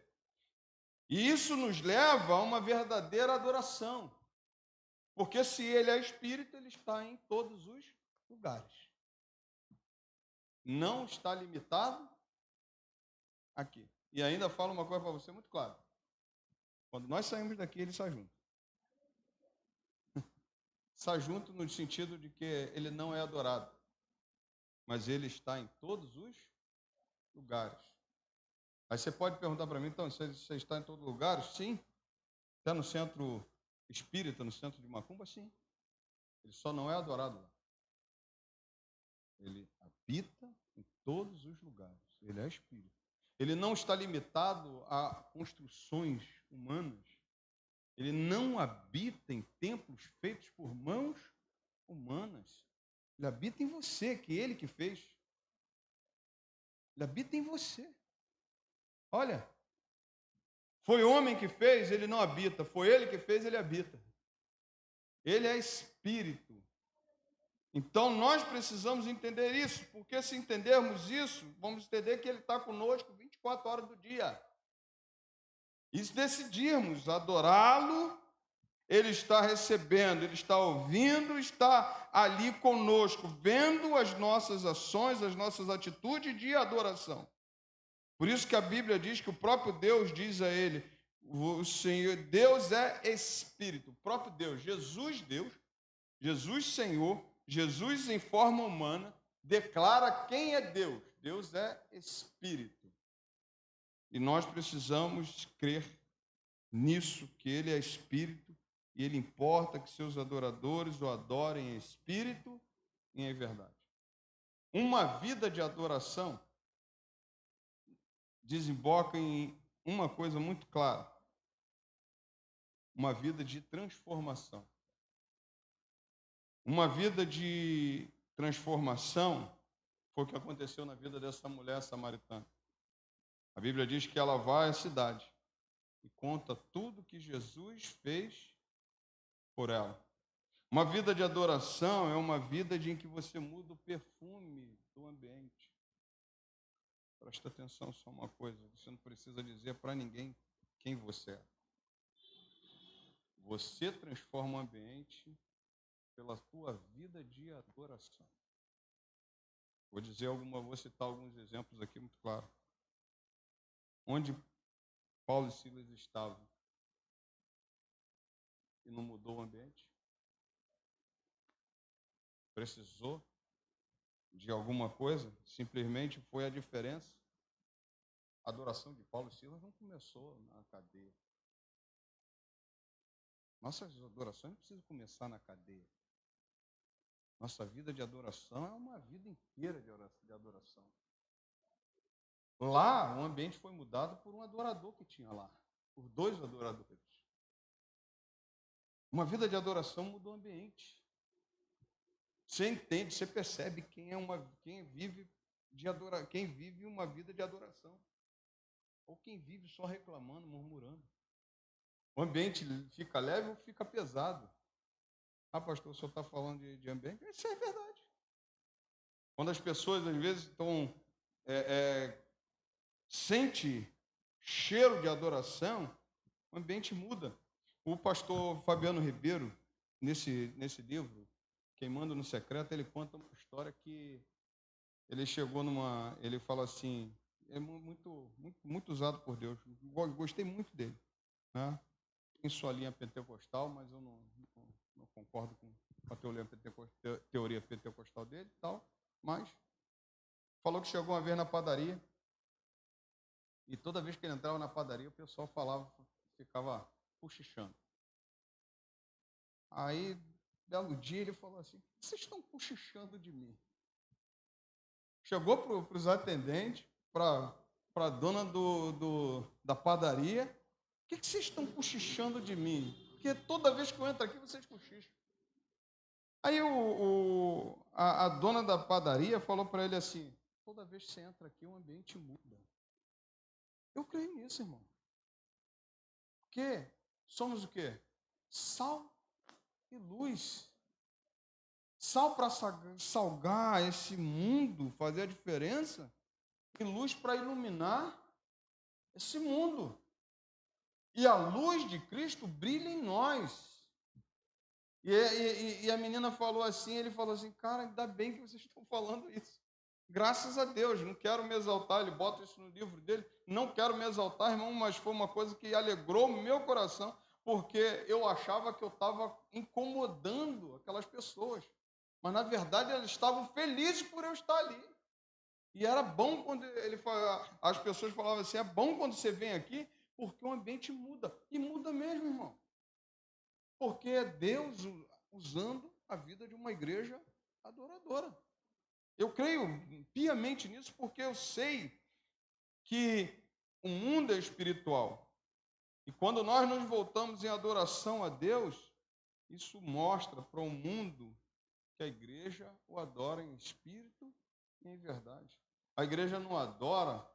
E isso nos leva a uma verdadeira adoração. Porque se Ele é Espírito, Ele está em todos os lugares. Não está limitado aqui. E ainda falo uma coisa para você muito clara. Quando nós saímos daqui, Ele está junto. Está junto no sentido de que Ele não é adorado. Mas Ele está em todos os lugares. Aí você pode perguntar para mim: então, você está em todos os lugares? Sim. Está no centro espírita, no centro de Macumba? Sim. Ele só não é adorado lá. Ele habita em todos os lugares. Ele é Espírito. Ele não está limitado a construções humanas. Ele não habita em templos feitos por mãos humanas. Ele habita em você, que Ele que fez. Ele habita em você. Olha, foi homem que fez, Ele não habita. Foi Ele que fez, Ele habita. Ele é Espírito. Então, nós precisamos entender isso, porque se entendermos isso, vamos entender que Ele está conosco 24 horas do dia. E se decidirmos adorá-lo, Ele está recebendo, Ele está ouvindo, está ali conosco, vendo as nossas ações, as nossas atitudes de adoração. Por isso que a Bíblia diz que o próprio Deus diz a Ele: o Senhor, Deus é Espírito. O próprio Deus, Jesus Senhor, Jesus em forma humana, declara quem é Deus. Deus é Espírito. E nós precisamos crer nisso, que Ele é Espírito, e Ele importa que seus adoradores o adorem em Espírito e em verdade. Uma vida de adoração desemboca em uma coisa muito clara: uma vida de transformação. Uma vida de transformação foi o que aconteceu na vida dessa mulher samaritana. A Bíblia diz que ela vai à cidade e conta tudo que Jesus fez por ela. Uma vida de adoração é uma vida em que você muda o perfume do ambiente. Presta atenção só uma coisa, você não precisa dizer para ninguém quem você é. Você transforma o ambiente pela tua vida de adoração. Vou citar alguns exemplos aqui muito claros. Onde Paulo e Silas estavam e não mudou o ambiente? Precisou de alguma coisa? Simplesmente foi a diferença? A adoração de Paulo e Silas não começou na cadeia. Nossas adorações não precisam começar na cadeia. Nossa vida de adoração é uma vida inteira de adoração. Lá, o ambiente foi mudado por um adorador que tinha lá, por 2 adoradores. Uma vida de adoração muda o ambiente. Você entende, você percebe quem vive uma vida de adoração, ou quem vive só reclamando, murmurando. O ambiente fica leve ou fica pesado? Ah, pastor, o senhor está falando de ambiente? Isso é verdade. Quando as pessoas, às vezes, sente cheiro de adoração, o ambiente muda. O pastor Fabiano Ribeiro, nesse livro, Queimando no Secreto, ele conta uma história que ele chegou ele fala assim, é muito usado por Deus, gostei muito dele, né? Tem sua linha pentecostal, mas eu não concordo com a teoria pentecostal dele e tal, mas falou que chegou uma vez na padaria e toda vez que ele entrava na padaria, o pessoal ficava cochichando. Aí, belo dia, ele falou assim, o que vocês estão cochichando de mim? Chegou para os atendentes, para a dona da padaria, o que vocês estão cochichando de mim? Porque toda vez que eu entro aqui, vocês cochicham. Aí a dona da padaria falou para ele assim, toda vez que você entra aqui, o ambiente muda. Eu creio nisso, irmão. Porque somos o quê? Sal e luz. Sal para salgar esse mundo, fazer a diferença, e luz para iluminar esse mundo. E a luz de Cristo brilha em nós. E a menina falou assim, ele falou assim, cara, ainda bem que vocês estão falando isso. Graças a Deus, não quero me exaltar, ele bota isso no livro dele, não quero me exaltar, irmão, mas foi uma coisa que alegrou o meu coração, porque eu achava que eu estava incomodando aquelas pessoas. Mas, na verdade, elas estavam felizes por eu estar ali. E era bom quando as pessoas falavam assim, é bom quando você vem aqui, porque o ambiente muda. E muda mesmo, irmão. Porque é Deus usando a vida de uma igreja adoradora. Eu creio piamente nisso porque eu sei que o mundo é espiritual. E quando nós nos voltamos em adoração a Deus, isso mostra para o mundo que a igreja o adora em espírito e em verdade. A igreja não adora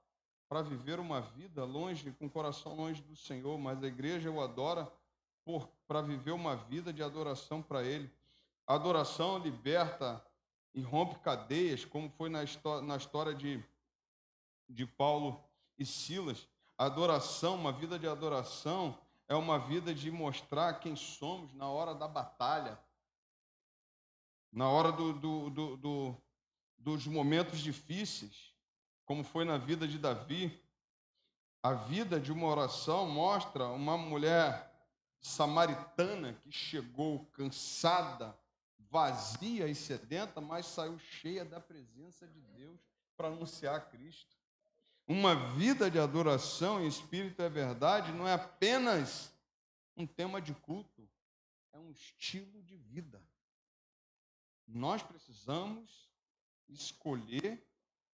para viver uma vida longe, com o coração longe do Senhor, mas a igreja o adora para viver uma vida de adoração para Ele. A adoração liberta e rompe cadeias, como foi na história de Paulo e Silas. A adoração, uma vida de adoração, é uma vida de mostrar quem somos na hora da batalha, na hora dos momentos difíceis, como foi na vida de Davi. A vida de uma oração mostra uma mulher samaritana que chegou cansada, vazia e sedenta, mas saiu cheia da presença de Deus para anunciar Cristo. Uma vida de adoração em espírito é verdade, não é apenas um tema de culto, é um estilo de vida. Nós precisamos escolher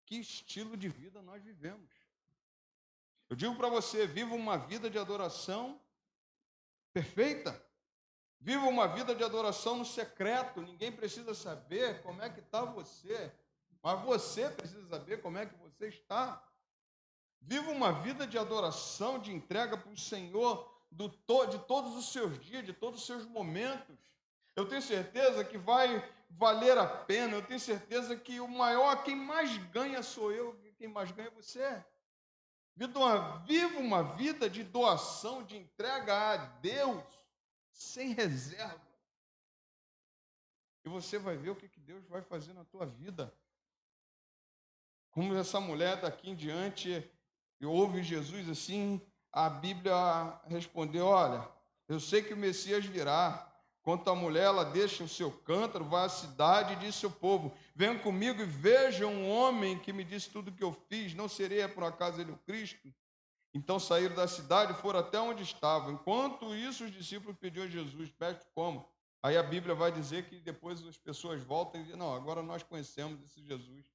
que estilo de vida nós vivemos. Eu digo para você, viva uma vida de adoração perfeita, Viva uma vida de adoração no secreto. Ninguém precisa saber como é que está você, mas você precisa saber como é que você está. Viva uma vida de adoração, de entrega para o Senhor de todos os seus dias, de todos os seus momentos. Eu tenho certeza que vai valer a pena. Eu tenho certeza que quem mais ganha sou eu, quem mais ganha é você. Viva uma vida de doação, de entrega a Deus, sem reserva. E você vai ver o que Deus vai fazer na tua vida. Como essa mulher daqui em diante ouve Jesus assim, a Bíblia respondeu: olha, eu sei que o Messias virá. Quanto à mulher, ela deixa o seu cântaro, vai à cidade e diz ao seu povo: venham comigo e vejam um homem que me disse tudo o que eu fiz. Não seria por acaso ele o Cristo? Então saíram da cidade e foram até onde estavam. Enquanto isso, os discípulos pediam a Jesus: mestre, como? Aí a Bíblia vai dizer que depois as pessoas voltam e dizem: não, agora nós conhecemos esse Jesus.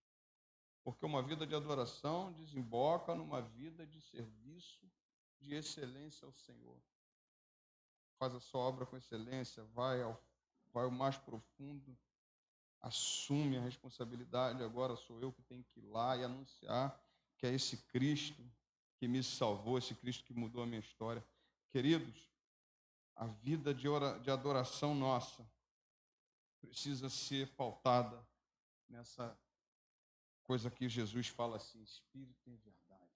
Porque uma vida de adoração desemboca numa vida de serviço, de excelência ao Senhor. Faz a sua obra com excelência, vai ao mais profundo, assume a responsabilidade. Agora sou eu que tenho que ir lá e anunciar que é esse Cristo que me salvou, esse Cristo que mudou a minha história. Queridos, a vida de adoração nossa precisa ser pautada nessa coisa que Jesus fala assim: espírito em verdade.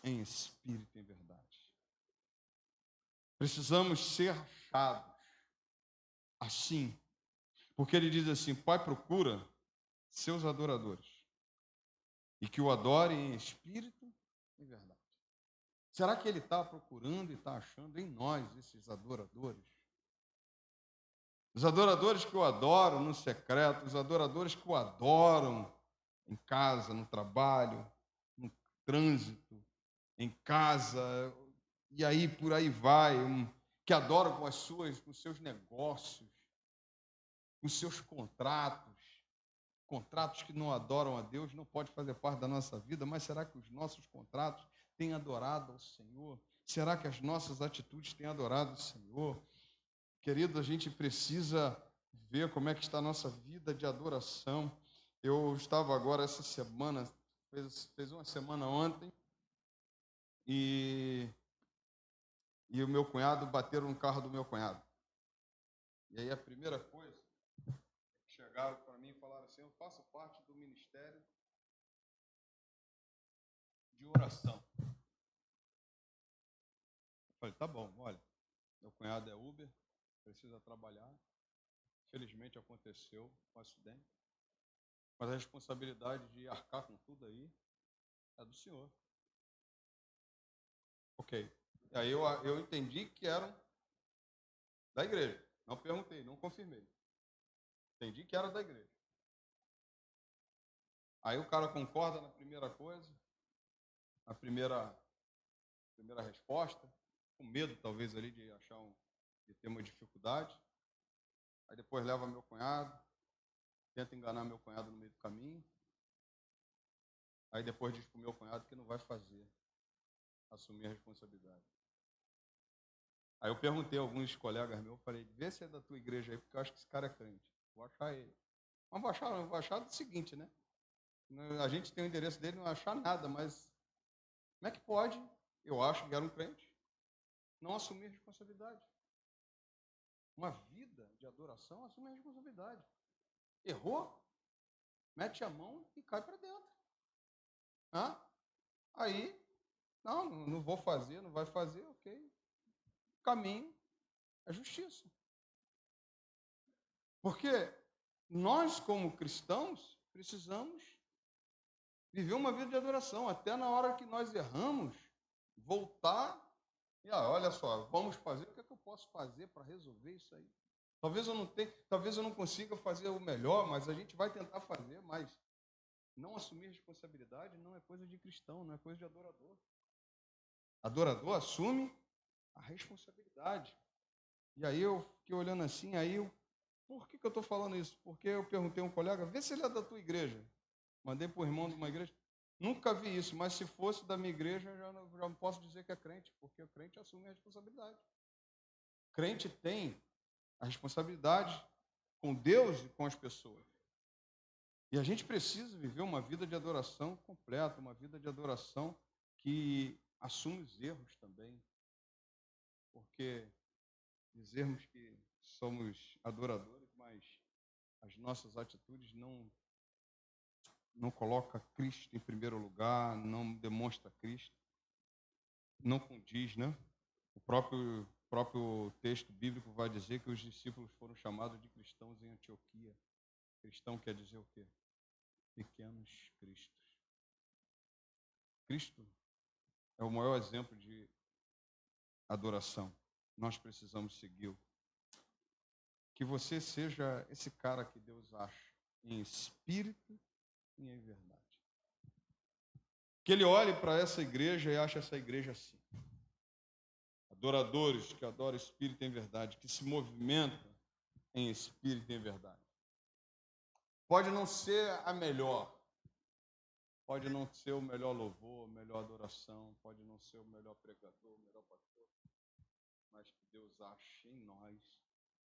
Em espírito em verdade. Precisamos ser achados assim, porque ele diz assim: Pai, procura seus adoradores e que o adorem em espírito e em verdade. Será que ele está procurando e está achando em nós esses adoradores? Os adoradores que o adoram no secreto, os adoradores que o adoram em casa, no trabalho, no trânsito, em casa, e aí por aí vai, que adoram com os seus negócios, com os seus contratos que não adoram a Deus, não pode fazer parte da nossa vida, mas será que os nossos contratos têm adorado ao Senhor? Será que as nossas atitudes têm adorado ao Senhor? Querido, a gente precisa ver como é que está a nossa vida de adoração. Eu estava agora essa semana, fez uma semana ontem, e o meu cunhado, bateram no carro do meu cunhado. E aí a primeira coisa, chegaram para mim e falaram assim: eu faço parte do ministério de oração. Eu falei: tá bom, olha, meu cunhado é Uber, precisa trabalhar. Infelizmente aconteceu um acidente, mas a responsabilidade de arcar com tudo aí é do senhor. Ok. E aí eu entendi que eram da igreja. Não perguntei, não confirmei. Entendi que era da igreja. Aí o cara concorda na primeira coisa, na primeira resposta, com medo talvez ali de de ter uma dificuldade. Aí depois leva meu cunhado, tenta enganar meu cunhado no meio do caminho. Aí depois diz para o meu cunhado que não vai fazer, assumir a responsabilidade. Aí eu perguntei a alguns colegas meus, falei: vê se é da tua igreja aí, porque eu acho que esse cara é crente. Vou achar ele. Mas vou achar do seguinte, né? A gente tem o endereço dele, não vai achar nada, mas como é que pode, eu acho que era um crente, não assumir a responsabilidade? Uma vida de adoração assume a responsabilidade. Errou, mete a mão e cai para dentro. Hã? Aí, não vou fazer, não vai fazer, ok. O caminho é justiça. Porque nós, como cristãos, precisamos viver uma vida de adoração. Até na hora que nós erramos, voltar e, olha só, vamos fazer, o que é que eu posso fazer para resolver isso aí? Talvez eu não consiga fazer o melhor, mas a gente vai tentar fazer, mas não assumir responsabilidade não é coisa de cristão, não é coisa de adorador. Adorador assume a responsabilidade. E aí eu fiquei olhando assim, por que eu estou falando isso? Porque eu perguntei a um colega: vê se ele é da tua igreja. Mandei para o irmão de uma igreja. Nunca vi isso, mas se fosse da minha igreja, já não posso dizer que é crente, porque o crente assume a responsabilidade. crente tem a responsabilidade com Deus e com as pessoas. E a gente precisa viver uma vida de adoração completa, uma vida de adoração que assume os erros também. Porque dizermos que somos adoradores, mas as nossas atitudes não colocam Cristo em primeiro lugar, não demonstra Cristo, não condiz, né? O próprio texto bíblico vai dizer que os discípulos foram chamados de cristãos em Antioquia. Cristão quer dizer o quê? Pequenos cristos. Cristo é o maior exemplo de adoração. Nós precisamos segui-lo. Que você seja esse cara que Deus acha, em espírito e em verdade. Que ele olhe para essa igreja e ache essa igreja assim. Adoradores que adoram espírito em verdade, que se movimentam em espírito e em verdade. Pode não ser a melhor, pode não ser o melhor louvor, a melhor adoração, pode não ser o melhor pregador, o melhor pastor, mas que Deus ache em nós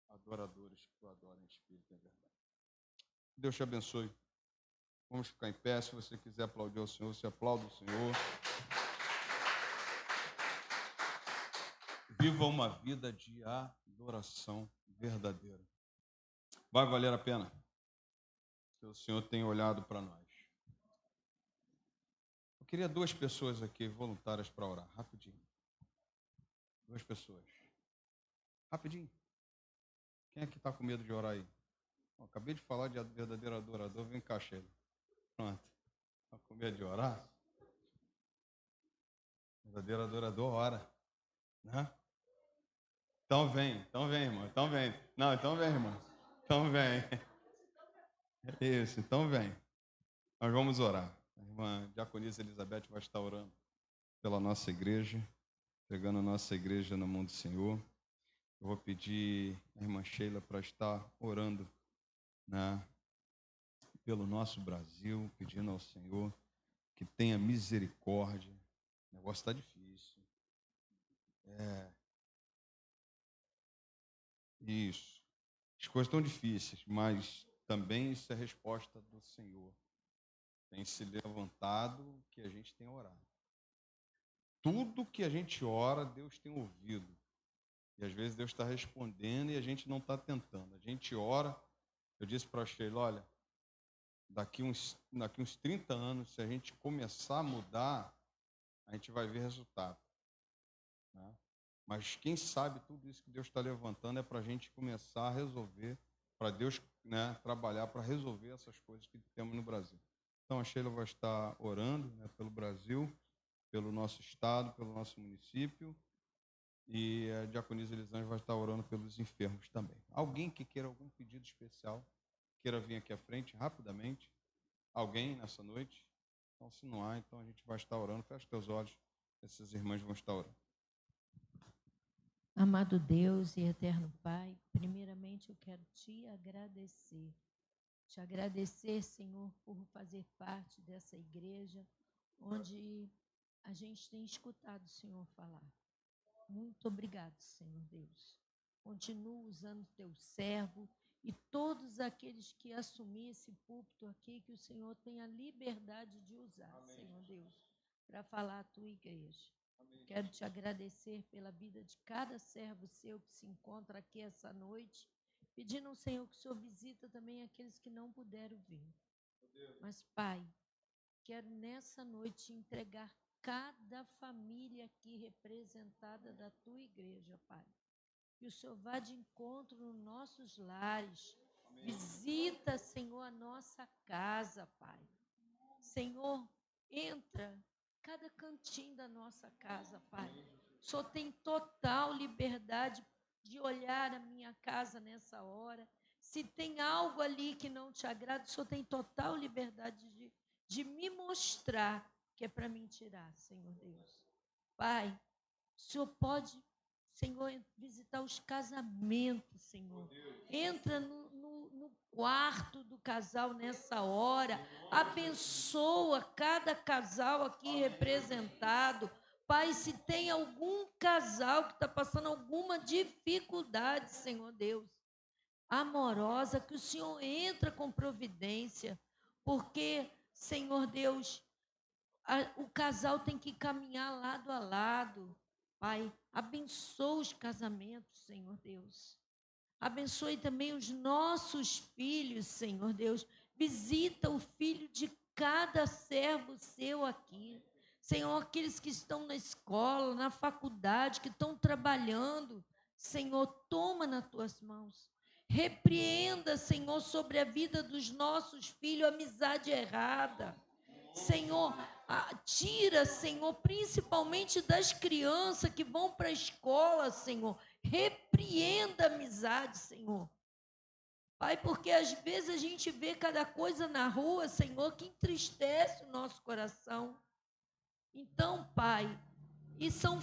adoradores que o adorem em espírito e em verdade. Deus te abençoe. Vamos ficar em pé. Se você quiser aplaudir ao Senhor, você aplaude o Senhor. Viva uma vida de adoração verdadeira. Vai valer a pena. Que o Senhor tem olhado para nós. Eu queria 2 pessoas aqui voluntárias para orar, rapidinho. 2 pessoas. Rapidinho. Quem é que está com medo de orar aí? Bom, acabei de falar de verdadeiro adorador, vem cá, Sheila. Pronto. Está com medo de orar? Verdadeiro adorador ora. Né? Então vem, irmão. Então vem. Não, então vem, irmão. Então vem. Isso, então vem. Nós vamos orar. A irmã Diaconisa Elizabeth vai estar orando pela nossa igreja, entregando a nossa igreja na mão do Senhor. Eu vou pedir a irmã Sheila para estar orando, né, pelo nosso Brasil, pedindo ao Senhor que tenha misericórdia. O negócio está difícil. Isso. As coisas estão difíceis, mas também isso é resposta do Senhor. Tem se levantado que a gente tem orado. Tudo que a gente ora, Deus tem ouvido. E às vezes Deus está respondendo e a gente não está tentando. A gente ora, eu disse para a Sheila, olha, daqui uns 30 anos, se a gente começar a mudar, a gente vai ver resultado. Né? Mas quem sabe tudo isso que Deus está levantando é para a gente começar a resolver, para Deus, né, trabalhar para resolver essas coisas que temos no Brasil. Então a Sheila vai estar orando, né, pelo Brasil, pelo nosso estado, pelo nosso município, e a Diaconisa Elisângela vai estar orando pelos enfermos também. Alguém que queira algum pedido especial, queira vir aqui à frente rapidamente? Alguém nessa noite? Então, se não há, então a gente vai estar orando. Fecha teus olhos, essas irmãs vão estar orando. Amado Deus e eterno Pai, primeiramente eu quero te agradecer. Te agradecer, Senhor, por fazer parte dessa igreja, onde a gente tem escutado o Senhor falar. Muito obrigado, Senhor Deus. Continua usando teu servo e todos aqueles que assumir esse púlpito aqui, que o Senhor tenha liberdade de usar, amém, Senhor Deus, para falar a tua igreja. Amém. Quero te agradecer pela vida de cada servo seu que se encontra aqui essa noite, pedindo ao Senhor que o Senhor visita também aqueles que não puderam vir. Mas, Pai, quero nessa noite entregar cada família aqui representada da tua igreja, Pai. Que o Senhor vá de encontro nos nossos lares. Amém. Visita, Senhor, a nossa casa, Pai. Senhor, entra cada cantinho da nossa casa, Pai. O Senhor tem total liberdade de olhar a minha casa nessa hora. Se tem algo ali que não te agrada, o Senhor tem total liberdade de me mostrar que é para mim tirar, Senhor Deus. Pai, o Senhor pode, Senhor, visitar os casamentos, Senhor. Entra no quarto do casal nessa hora. Abençoa cada casal aqui representado. Pai, se tem algum casal que está passando alguma dificuldade, Senhor Deus, amorosa, que o Senhor entra com providência, porque, Senhor Deus, o casal tem que caminhar lado a lado. Pai, abençoa os casamentos, Senhor Deus. Abençoe também os nossos filhos, Senhor Deus. Visita o filho de cada servo seu aqui. Senhor, aqueles que estão na escola, na faculdade, que estão trabalhando, Senhor, toma nas tuas mãos. Repreenda, Senhor, sobre a vida dos nossos filhos, amizade errada. Senhor, tira, Senhor, principalmente das crianças que vão para a escola, Senhor. Repreenda a amizade, Senhor. Pai, porque às vezes a gente vê cada coisa na rua, Senhor, que entristece o nosso coração. Então, Pai, e são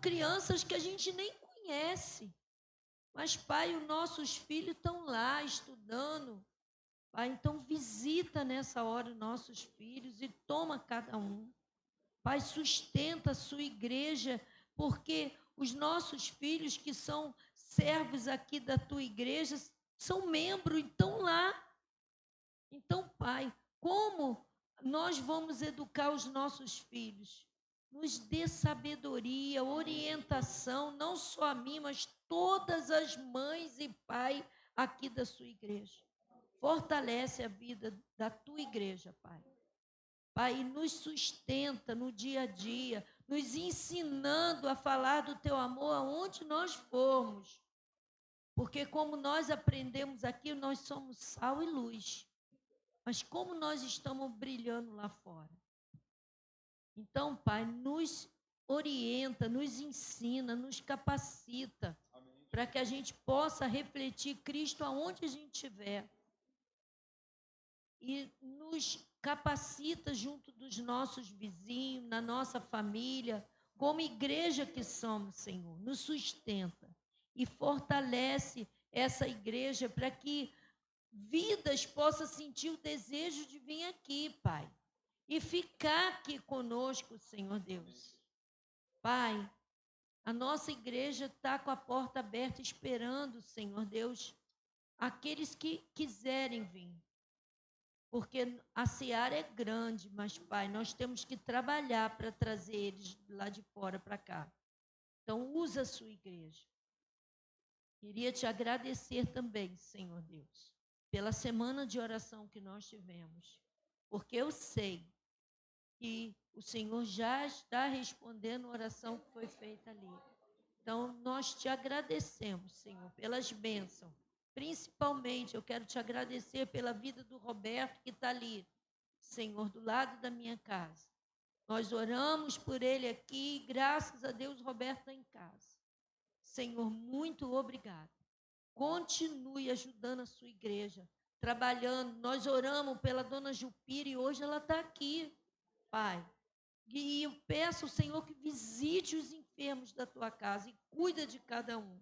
crianças que a gente nem conhece. Mas, Pai, os nossos filhos estão lá estudando. Pai, então visita nessa hora os nossos filhos e toma cada um. Pai, sustenta a sua igreja, porque os nossos filhos que são servos aqui da tua igreja são membros, então lá. Então, Pai, como nós vamos educar os nossos filhos? Nos dê sabedoria, orientação, não só a mim, mas todas as mães e pais aqui da sua igreja. Fortalece a vida da tua igreja, Pai. Pai, nos sustenta no dia a dia, nos ensinando a falar do teu amor aonde nós formos. Porque como nós aprendemos aqui, nós somos sal e luz. Mas como nós estamos brilhando lá fora? Então, Pai, nos orienta, nos ensina, nos capacita, para que a gente possa refletir Cristo aonde a gente estiver. E nos capacita junto dos nossos vizinhos, na nossa família, como igreja que somos, Senhor. Nos sustenta e fortalece essa igreja para que vidas possam sentir o desejo de vir aqui, Pai, e ficar aqui conosco, Senhor Deus. Pai, a nossa igreja está com a porta aberta esperando, Senhor Deus, aqueles que quiserem vir. Porque a seara é grande, mas, Pai, nós temos que trabalhar para trazer eles lá de fora para cá. Então, usa a sua igreja. Queria te agradecer também, Senhor Deus, pela semana de oração que nós tivemos. Porque eu sei que o Senhor já está respondendo a oração que foi feita ali. Então, nós te agradecemos, Senhor, pelas bênçãos. Principalmente, eu quero te agradecer pela vida do Roberto, que está ali, Senhor, do lado da minha casa. Nós oramos por ele aqui, e graças a Deus, o Roberto está em casa. Senhor, muito obrigado. Continue ajudando a sua igreja, trabalhando. Nós oramos pela dona Jupira e hoje ela está aqui, Pai. E eu peço ao Senhor que visite os enfermos da tua casa e cuida de cada um.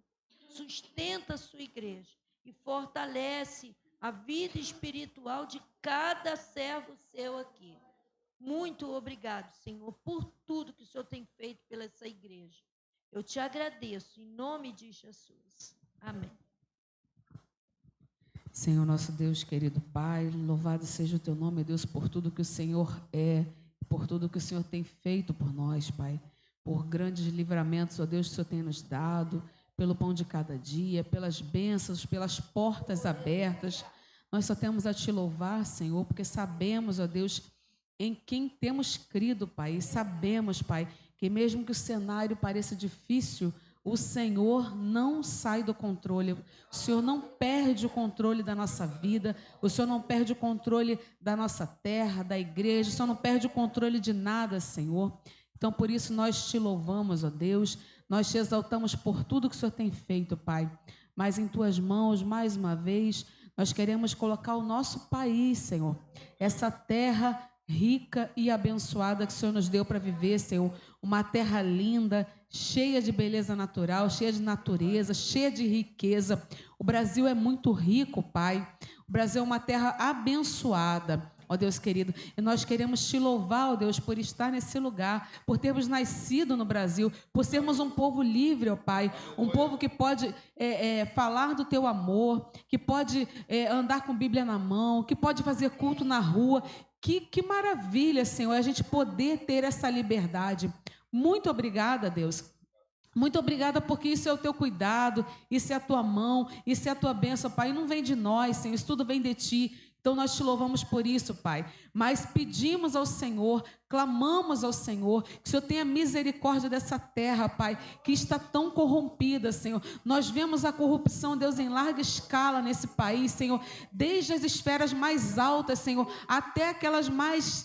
Sustenta a sua igreja e fortalece a vida espiritual de cada servo seu aqui. Muito obrigado, Senhor, por tudo que o Senhor tem feito pela essa igreja. Eu te agradeço, em nome de Jesus. Amém. Senhor, nosso Deus, querido Pai, louvado seja o teu nome, Deus, por tudo que o Senhor é, por tudo que o Senhor tem feito por nós, Pai, por grandes livramentos, ó Deus, que o Senhor tem nos dado, pelo pão de cada dia, pelas bênçãos, pelas portas abertas. Nós só temos a te louvar, Senhor, porque sabemos, ó Deus, em quem temos crido, Pai, e sabemos, Pai, que mesmo que o cenário pareça difícil, o Senhor não sai do controle, o Senhor não perde o controle da nossa vida, o Senhor não perde o controle da nossa terra, da igreja, o Senhor não perde o controle de nada, Senhor. Então, por isso, nós te louvamos, ó Deus, nós te exaltamos por tudo que o Senhor tem feito, Pai. Mas em tuas mãos, mais uma vez, nós queremos colocar o nosso país, Senhor, essa terra rica e abençoada que o Senhor nos deu para viver, Senhor, uma terra linda, cheia de beleza natural, cheia de natureza, cheia de riqueza. O Brasil é muito rico, Pai. O Brasil é uma terra abençoada. ó Deus querido. E nós queremos te louvar, ó Deus, por estar nesse lugar, por termos nascido no Brasil, por sermos um povo livre, ó Pai, um povo que pode falar do teu amor, que pode andar com Bíblia na mão, que pode fazer culto na rua. Que maravilha, Senhor, a gente poder ter essa liberdade. Muito obrigada, Deus. Muito obrigada, porque isso é o teu cuidado, isso é a tua mão, isso é a tua bênção, Pai. Não vem de nós, Senhor, isso tudo vem de ti. Então nós te louvamos por isso, Pai. Mas pedimos ao Senhor, clamamos ao Senhor, que o Senhor tenha misericórdia dessa terra, Pai, que está tão corrompida, Senhor. Nós vemos a corrupção, Deus, em larga escala nesse país, Senhor, desde as esferas mais altas, Senhor, até aquelas mais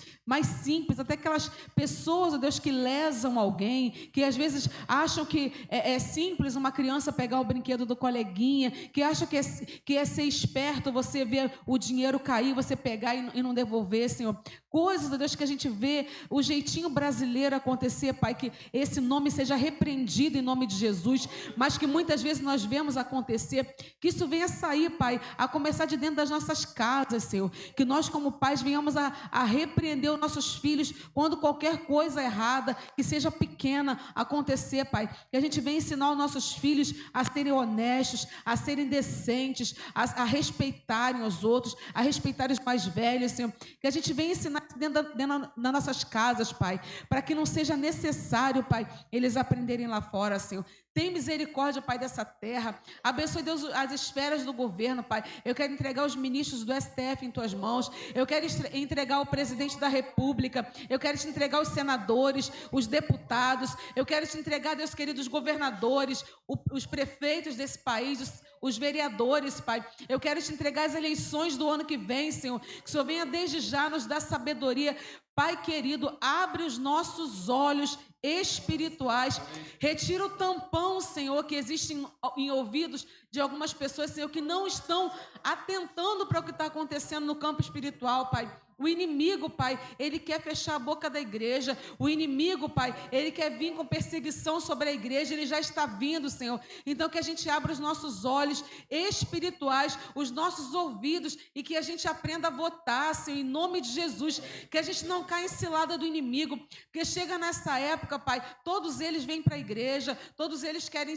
simples, até aquelas pessoas, ó Deus, que lesam alguém, que às vezes acham que é simples uma criança pegar o brinquedo do coleguinha, que acham que é ser esperto, você ver o dinheiro cair, você pegar e não devolver, Senhor. Coisas, ó Deus, que a gente vê o jeitinho brasileiro acontecer, Pai, que esse nome seja repreendido em nome de Jesus, mas que muitas vezes nós vemos acontecer, que isso venha sair, Pai, a começar de dentro das nossas casas, Senhor, que nós como pais venhamos a repreender os nossos filhos quando qualquer coisa errada, que seja pequena, acontecer, Pai, que a gente venha ensinar os nossos filhos a serem honestos, a serem decentes, a respeitarem os outros, a respeitarem os mais velhos, Senhor, que a gente venha ensinar dentro das nossas casas, Pai, para que não seja necessário, Pai, eles aprenderem lá fora, Senhor. Tem misericórdia, Pai, dessa terra. Abençoe, Deus, as esferas do governo, Pai. Eu quero entregar os ministros do STF em Tuas mãos. Eu quero entregar o presidente da República. Eu quero te entregar os senadores, os deputados. Eu quero te entregar, Deus querido, os governadores, os prefeitos desse país, os vereadores, Pai. Eu quero te entregar as eleições do ano que vem, Senhor. Que o Senhor venha desde já nos dar sabedoria. Pai querido, abre os nossos olhos espirituais, retira o tampão, Senhor, que existe em ouvidos de algumas pessoas, Senhor, que não estão atentando para o que está acontecendo no campo espiritual, Pai. O inimigo, Pai, ele quer fechar a boca da igreja. O inimigo, Pai, ele quer vir com perseguição sobre a igreja. Ele já está vindo, Senhor. Então que a gente abra os nossos olhos espirituais, os nossos ouvidos, e que a gente aprenda a votar, Senhor, em nome de Jesus. Que a gente não caia em cilada do inimigo. Porque chega nessa época, Pai, todos eles vêm para a igreja, todos eles querem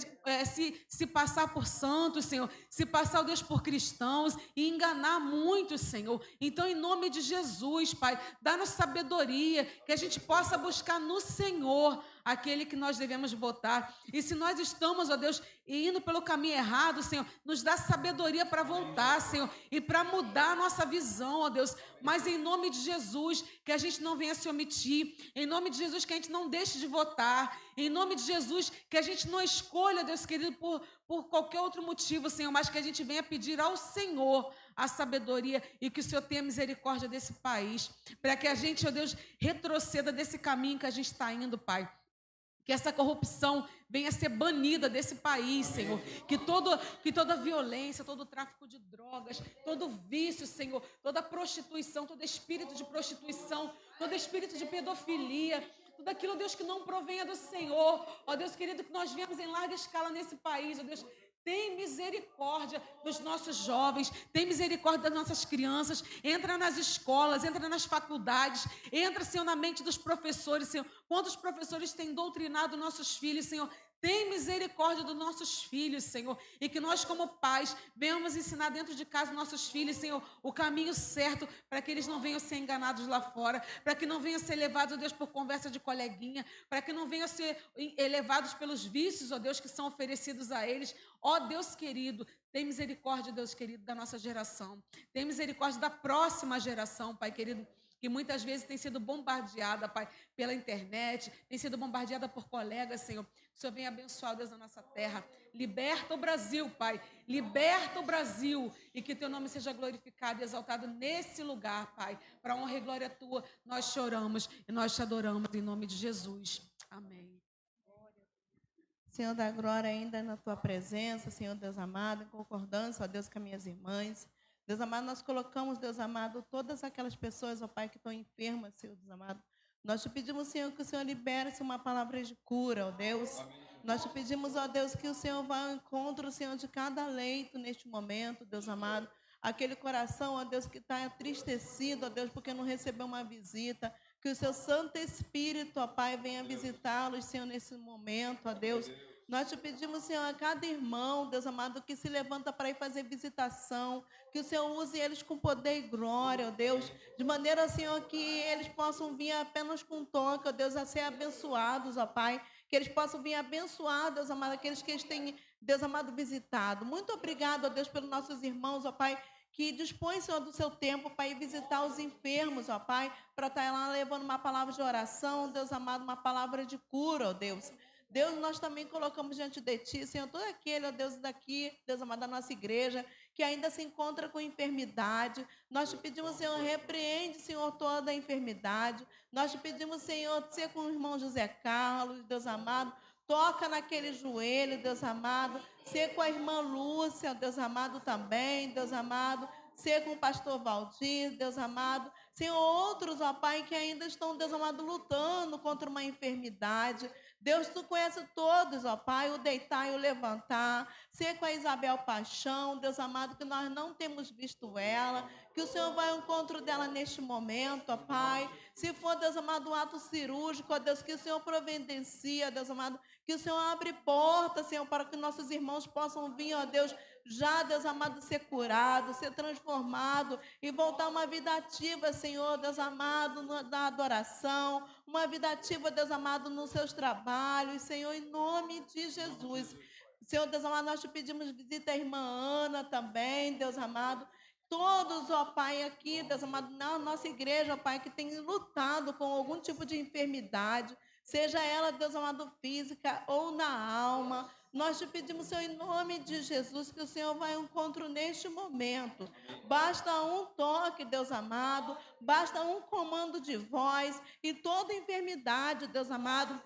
se passar por santos, Senhor, se passar, ó Deus, por cristãos e enganar muitos, Senhor. Então, em nome de Jesus, Pai, dá-nos sabedoria, que a gente possa buscar no Senhor aquele que nós devemos votar. E se nós estamos, ó Deus, indo pelo caminho errado, Senhor, nos dá sabedoria para voltar, Senhor, e para mudar a nossa visão, ó Deus. Mas em nome de Jesus, que a gente não venha se omitir. Em nome de Jesus, que a gente não deixe de votar. Em nome de Jesus, que a gente não escolha, Deus querido, por qualquer outro motivo, Senhor, mas que a gente venha pedir ao Senhor a sabedoria e que o Senhor tenha misericórdia desse país, para que a gente, ó Deus, retroceda desse caminho que a gente está indo, Pai. Que essa corrupção venha a ser banida desse país, Senhor. Que toda violência, todo tráfico de drogas, todo vício, Senhor, toda prostituição, todo espírito de prostituição, todo espírito de pedofilia, tudo aquilo, Deus, que não provenha do Senhor. Ó Deus querido, que nós vemos em larga escala nesse país, ó Deus. Tem misericórdia dos nossos jovens, tem misericórdia das nossas crianças, entra nas escolas, entra nas faculdades, entra, Senhor, na mente dos professores, Senhor. Quantos professores têm doutrinado nossos filhos, Senhor? Tem misericórdia dos nossos filhos, Senhor, e que nós como pais venhamos ensinar dentro de casa nossos filhos, Senhor, o caminho certo para que eles não venham ser enganados lá fora, para que não venham ser levados, ó Deus, por conversa de coleguinha, para que não venham ser levados pelos vícios, ó Deus, que são oferecidos a eles. Ó Deus querido, tem misericórdia, Deus querido, da nossa geração, tem misericórdia da próxima geração, Pai querido, que muitas vezes tem sido bombardeada, Pai, pela internet, tem sido bombardeada por colegas, Senhor. O Senhor vem abençoar, Deus, a nossa terra. Liberta o Brasil, Pai. Liberta o Brasil. E que Teu nome seja glorificado e exaltado nesse lugar, Pai. Para a honra e glória Tua, nós choramos e nós Te adoramos em nome de Jesus. Amém. Senhor da glória, ainda na Tua presença, Senhor Deus amado, em concordância, ó Deus, com as minhas irmãs. Deus amado, nós colocamos, Deus amado, todas aquelas pessoas, ó Pai, que estão enfermas, Senhor Deus amado. Nós te pedimos, Senhor, que o Senhor libere-se uma palavra de cura, ó Deus. Amém. Nós te pedimos, ó Deus, que o Senhor vá ao encontro, Senhor, de cada leito neste momento, Deus amado. aquele coração, ó Deus, que está entristecido, ó Deus, porque não recebeu uma visita. Que o seu Santo Espírito, ó Pai, venha visitá-los, Senhor, nesse momento, ó Deus. Nós te pedimos, Senhor, a cada irmão, Deus amado, que se levanta para ir fazer visitação, que o Senhor use eles com poder e glória, ó Deus, de maneira, Senhor, que eles possam vir apenas com um toque, ó Deus, a ser abençoados, ó Pai, que eles possam vir abençoar, Deus amado, aqueles que eles têm, Deus amado, visitado. Muito obrigado, ó Deus, pelos nossos irmãos, ó Pai, que dispõe, Senhor, do seu tempo para ir visitar os enfermos, ó Pai, para estar lá levando uma palavra de oração, Deus amado, uma palavra de cura, ó Deus. Deus, nós também colocamos diante de Ti, Senhor, todo aquele, ó Deus, daqui, Deus amado, da nossa igreja, que ainda se encontra com enfermidade. Nós te pedimos, Senhor, repreende, Senhor, toda a enfermidade. Nós te pedimos, Senhor, ser com o irmão José Carlos, Deus amado, toca naquele joelho, Deus amado, ser com a irmã Lúcia, Deus amado também, Deus amado, ser com o pastor Valdir, Deus amado, Senhor, outros, ó Pai, que ainda estão, Deus amado, lutando contra uma enfermidade. Deus, tu conhece todos, ó Pai, o deitar e o levantar. Ser com a Isabel Paixão, Deus amado, que nós não temos visto ela, que o Senhor vai ao encontro dela neste momento, ó Pai. Se for, Deus amado, um ato cirúrgico, ó Deus, que o Senhor providencia, Deus amado, que o Senhor abre porta, Senhor, para que nossos irmãos possam vir, ó Deus, já, Deus amado, ser curado, ser transformado e voltar uma vida ativa, Senhor, Deus amado, na adoração, uma vida ativa, Deus amado, nos seus trabalhos, Senhor, em nome de Jesus. Senhor, Deus amado, nós te pedimos visita a irmã Ana também, Deus amado. Todos, ó Pai, aqui, Deus amado, na nossa igreja, ó Pai, que tem lutado com algum tipo de enfermidade, seja ela, Deus amado, física ou na alma. Nós te pedimos, Senhor, em nome de Jesus, que o Senhor vai ao encontro neste momento. Basta um toque, Deus amado, basta um comando de voz e toda enfermidade, Deus amado,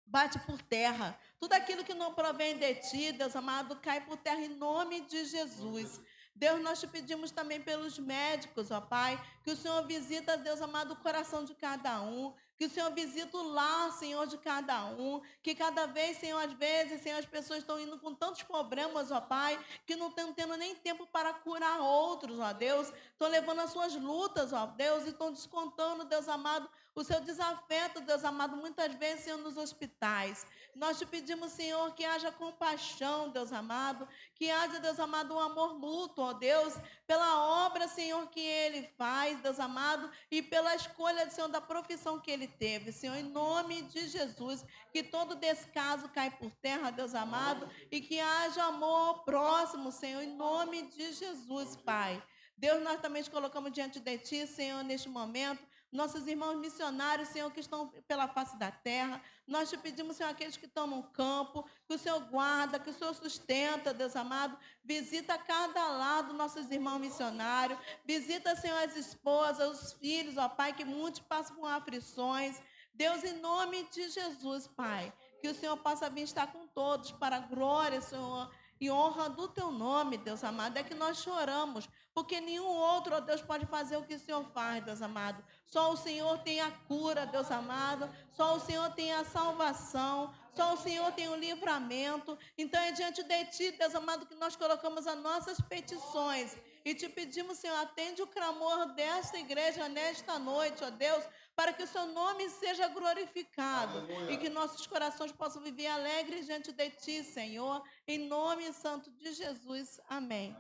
bate por terra. Tudo aquilo que não provém de ti, Deus amado, cai por terra em nome de Jesus. Deus, nós te pedimos também pelos médicos, ó Pai, que o Senhor visita, Deus amado, o coração de cada um, que o Senhor visita o lar, Senhor, de cada um, que cada vez, Senhor, às vezes, Senhor, as pessoas estão indo com tantos problemas, ó Pai, que não estão tendo nem tempo para curar outros, ó Deus, estão levando as suas lutas, ó Deus, e estão descontando, Deus amado, o seu desafeto, Deus amado, muitas vezes, Senhor, nos hospitais. Nós te pedimos, Senhor, que haja compaixão, Deus amado, que haja, Deus amado, um amor mútuo, ó Deus, pela obra, Senhor, que ele faz, Deus amado, e pela escolha, Senhor, da profissão que ele teve, Senhor, em nome de Jesus, que todo descaso cai por terra, Deus amado, e que haja amor próximo, Senhor, em nome de Jesus, Pai. Deus, nós também te colocamos diante de Ti, Senhor, neste momento, nossos irmãos missionários, Senhor, que estão pela face da terra. Nós te pedimos, Senhor, aqueles que estão no campo, que o Senhor guarda, que o Senhor sustenta, Deus amado. Visita cada lado nossos irmãos missionários. Visita, Senhor, as esposas, os filhos, ó Pai, que muitos passam por aflições. Deus, em nome de Jesus, Pai, que o Senhor possa vir estar com todos para a glória, Senhor, e honra do Teu nome, Deus amado. É que nós choramos, porque nenhum outro, ó Deus, pode fazer o que o Senhor faz, Deus amado. Só o Senhor tem a cura, Deus amado. Só o Senhor tem a salvação. Só o Senhor tem o livramento. Então é diante de Ti, Deus amado, que nós colocamos as nossas petições. E te pedimos, Senhor, atende o clamor desta igreja nesta noite, ó Deus, para que o Seu nome seja glorificado. Aleluia. E que nossos corações possam viver alegres diante de Ti, Senhor. Em nome santo de Jesus. Amém.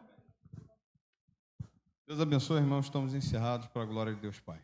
Deus abençoe, irmãos. Estamos encerrados para a glória de Deus Pai.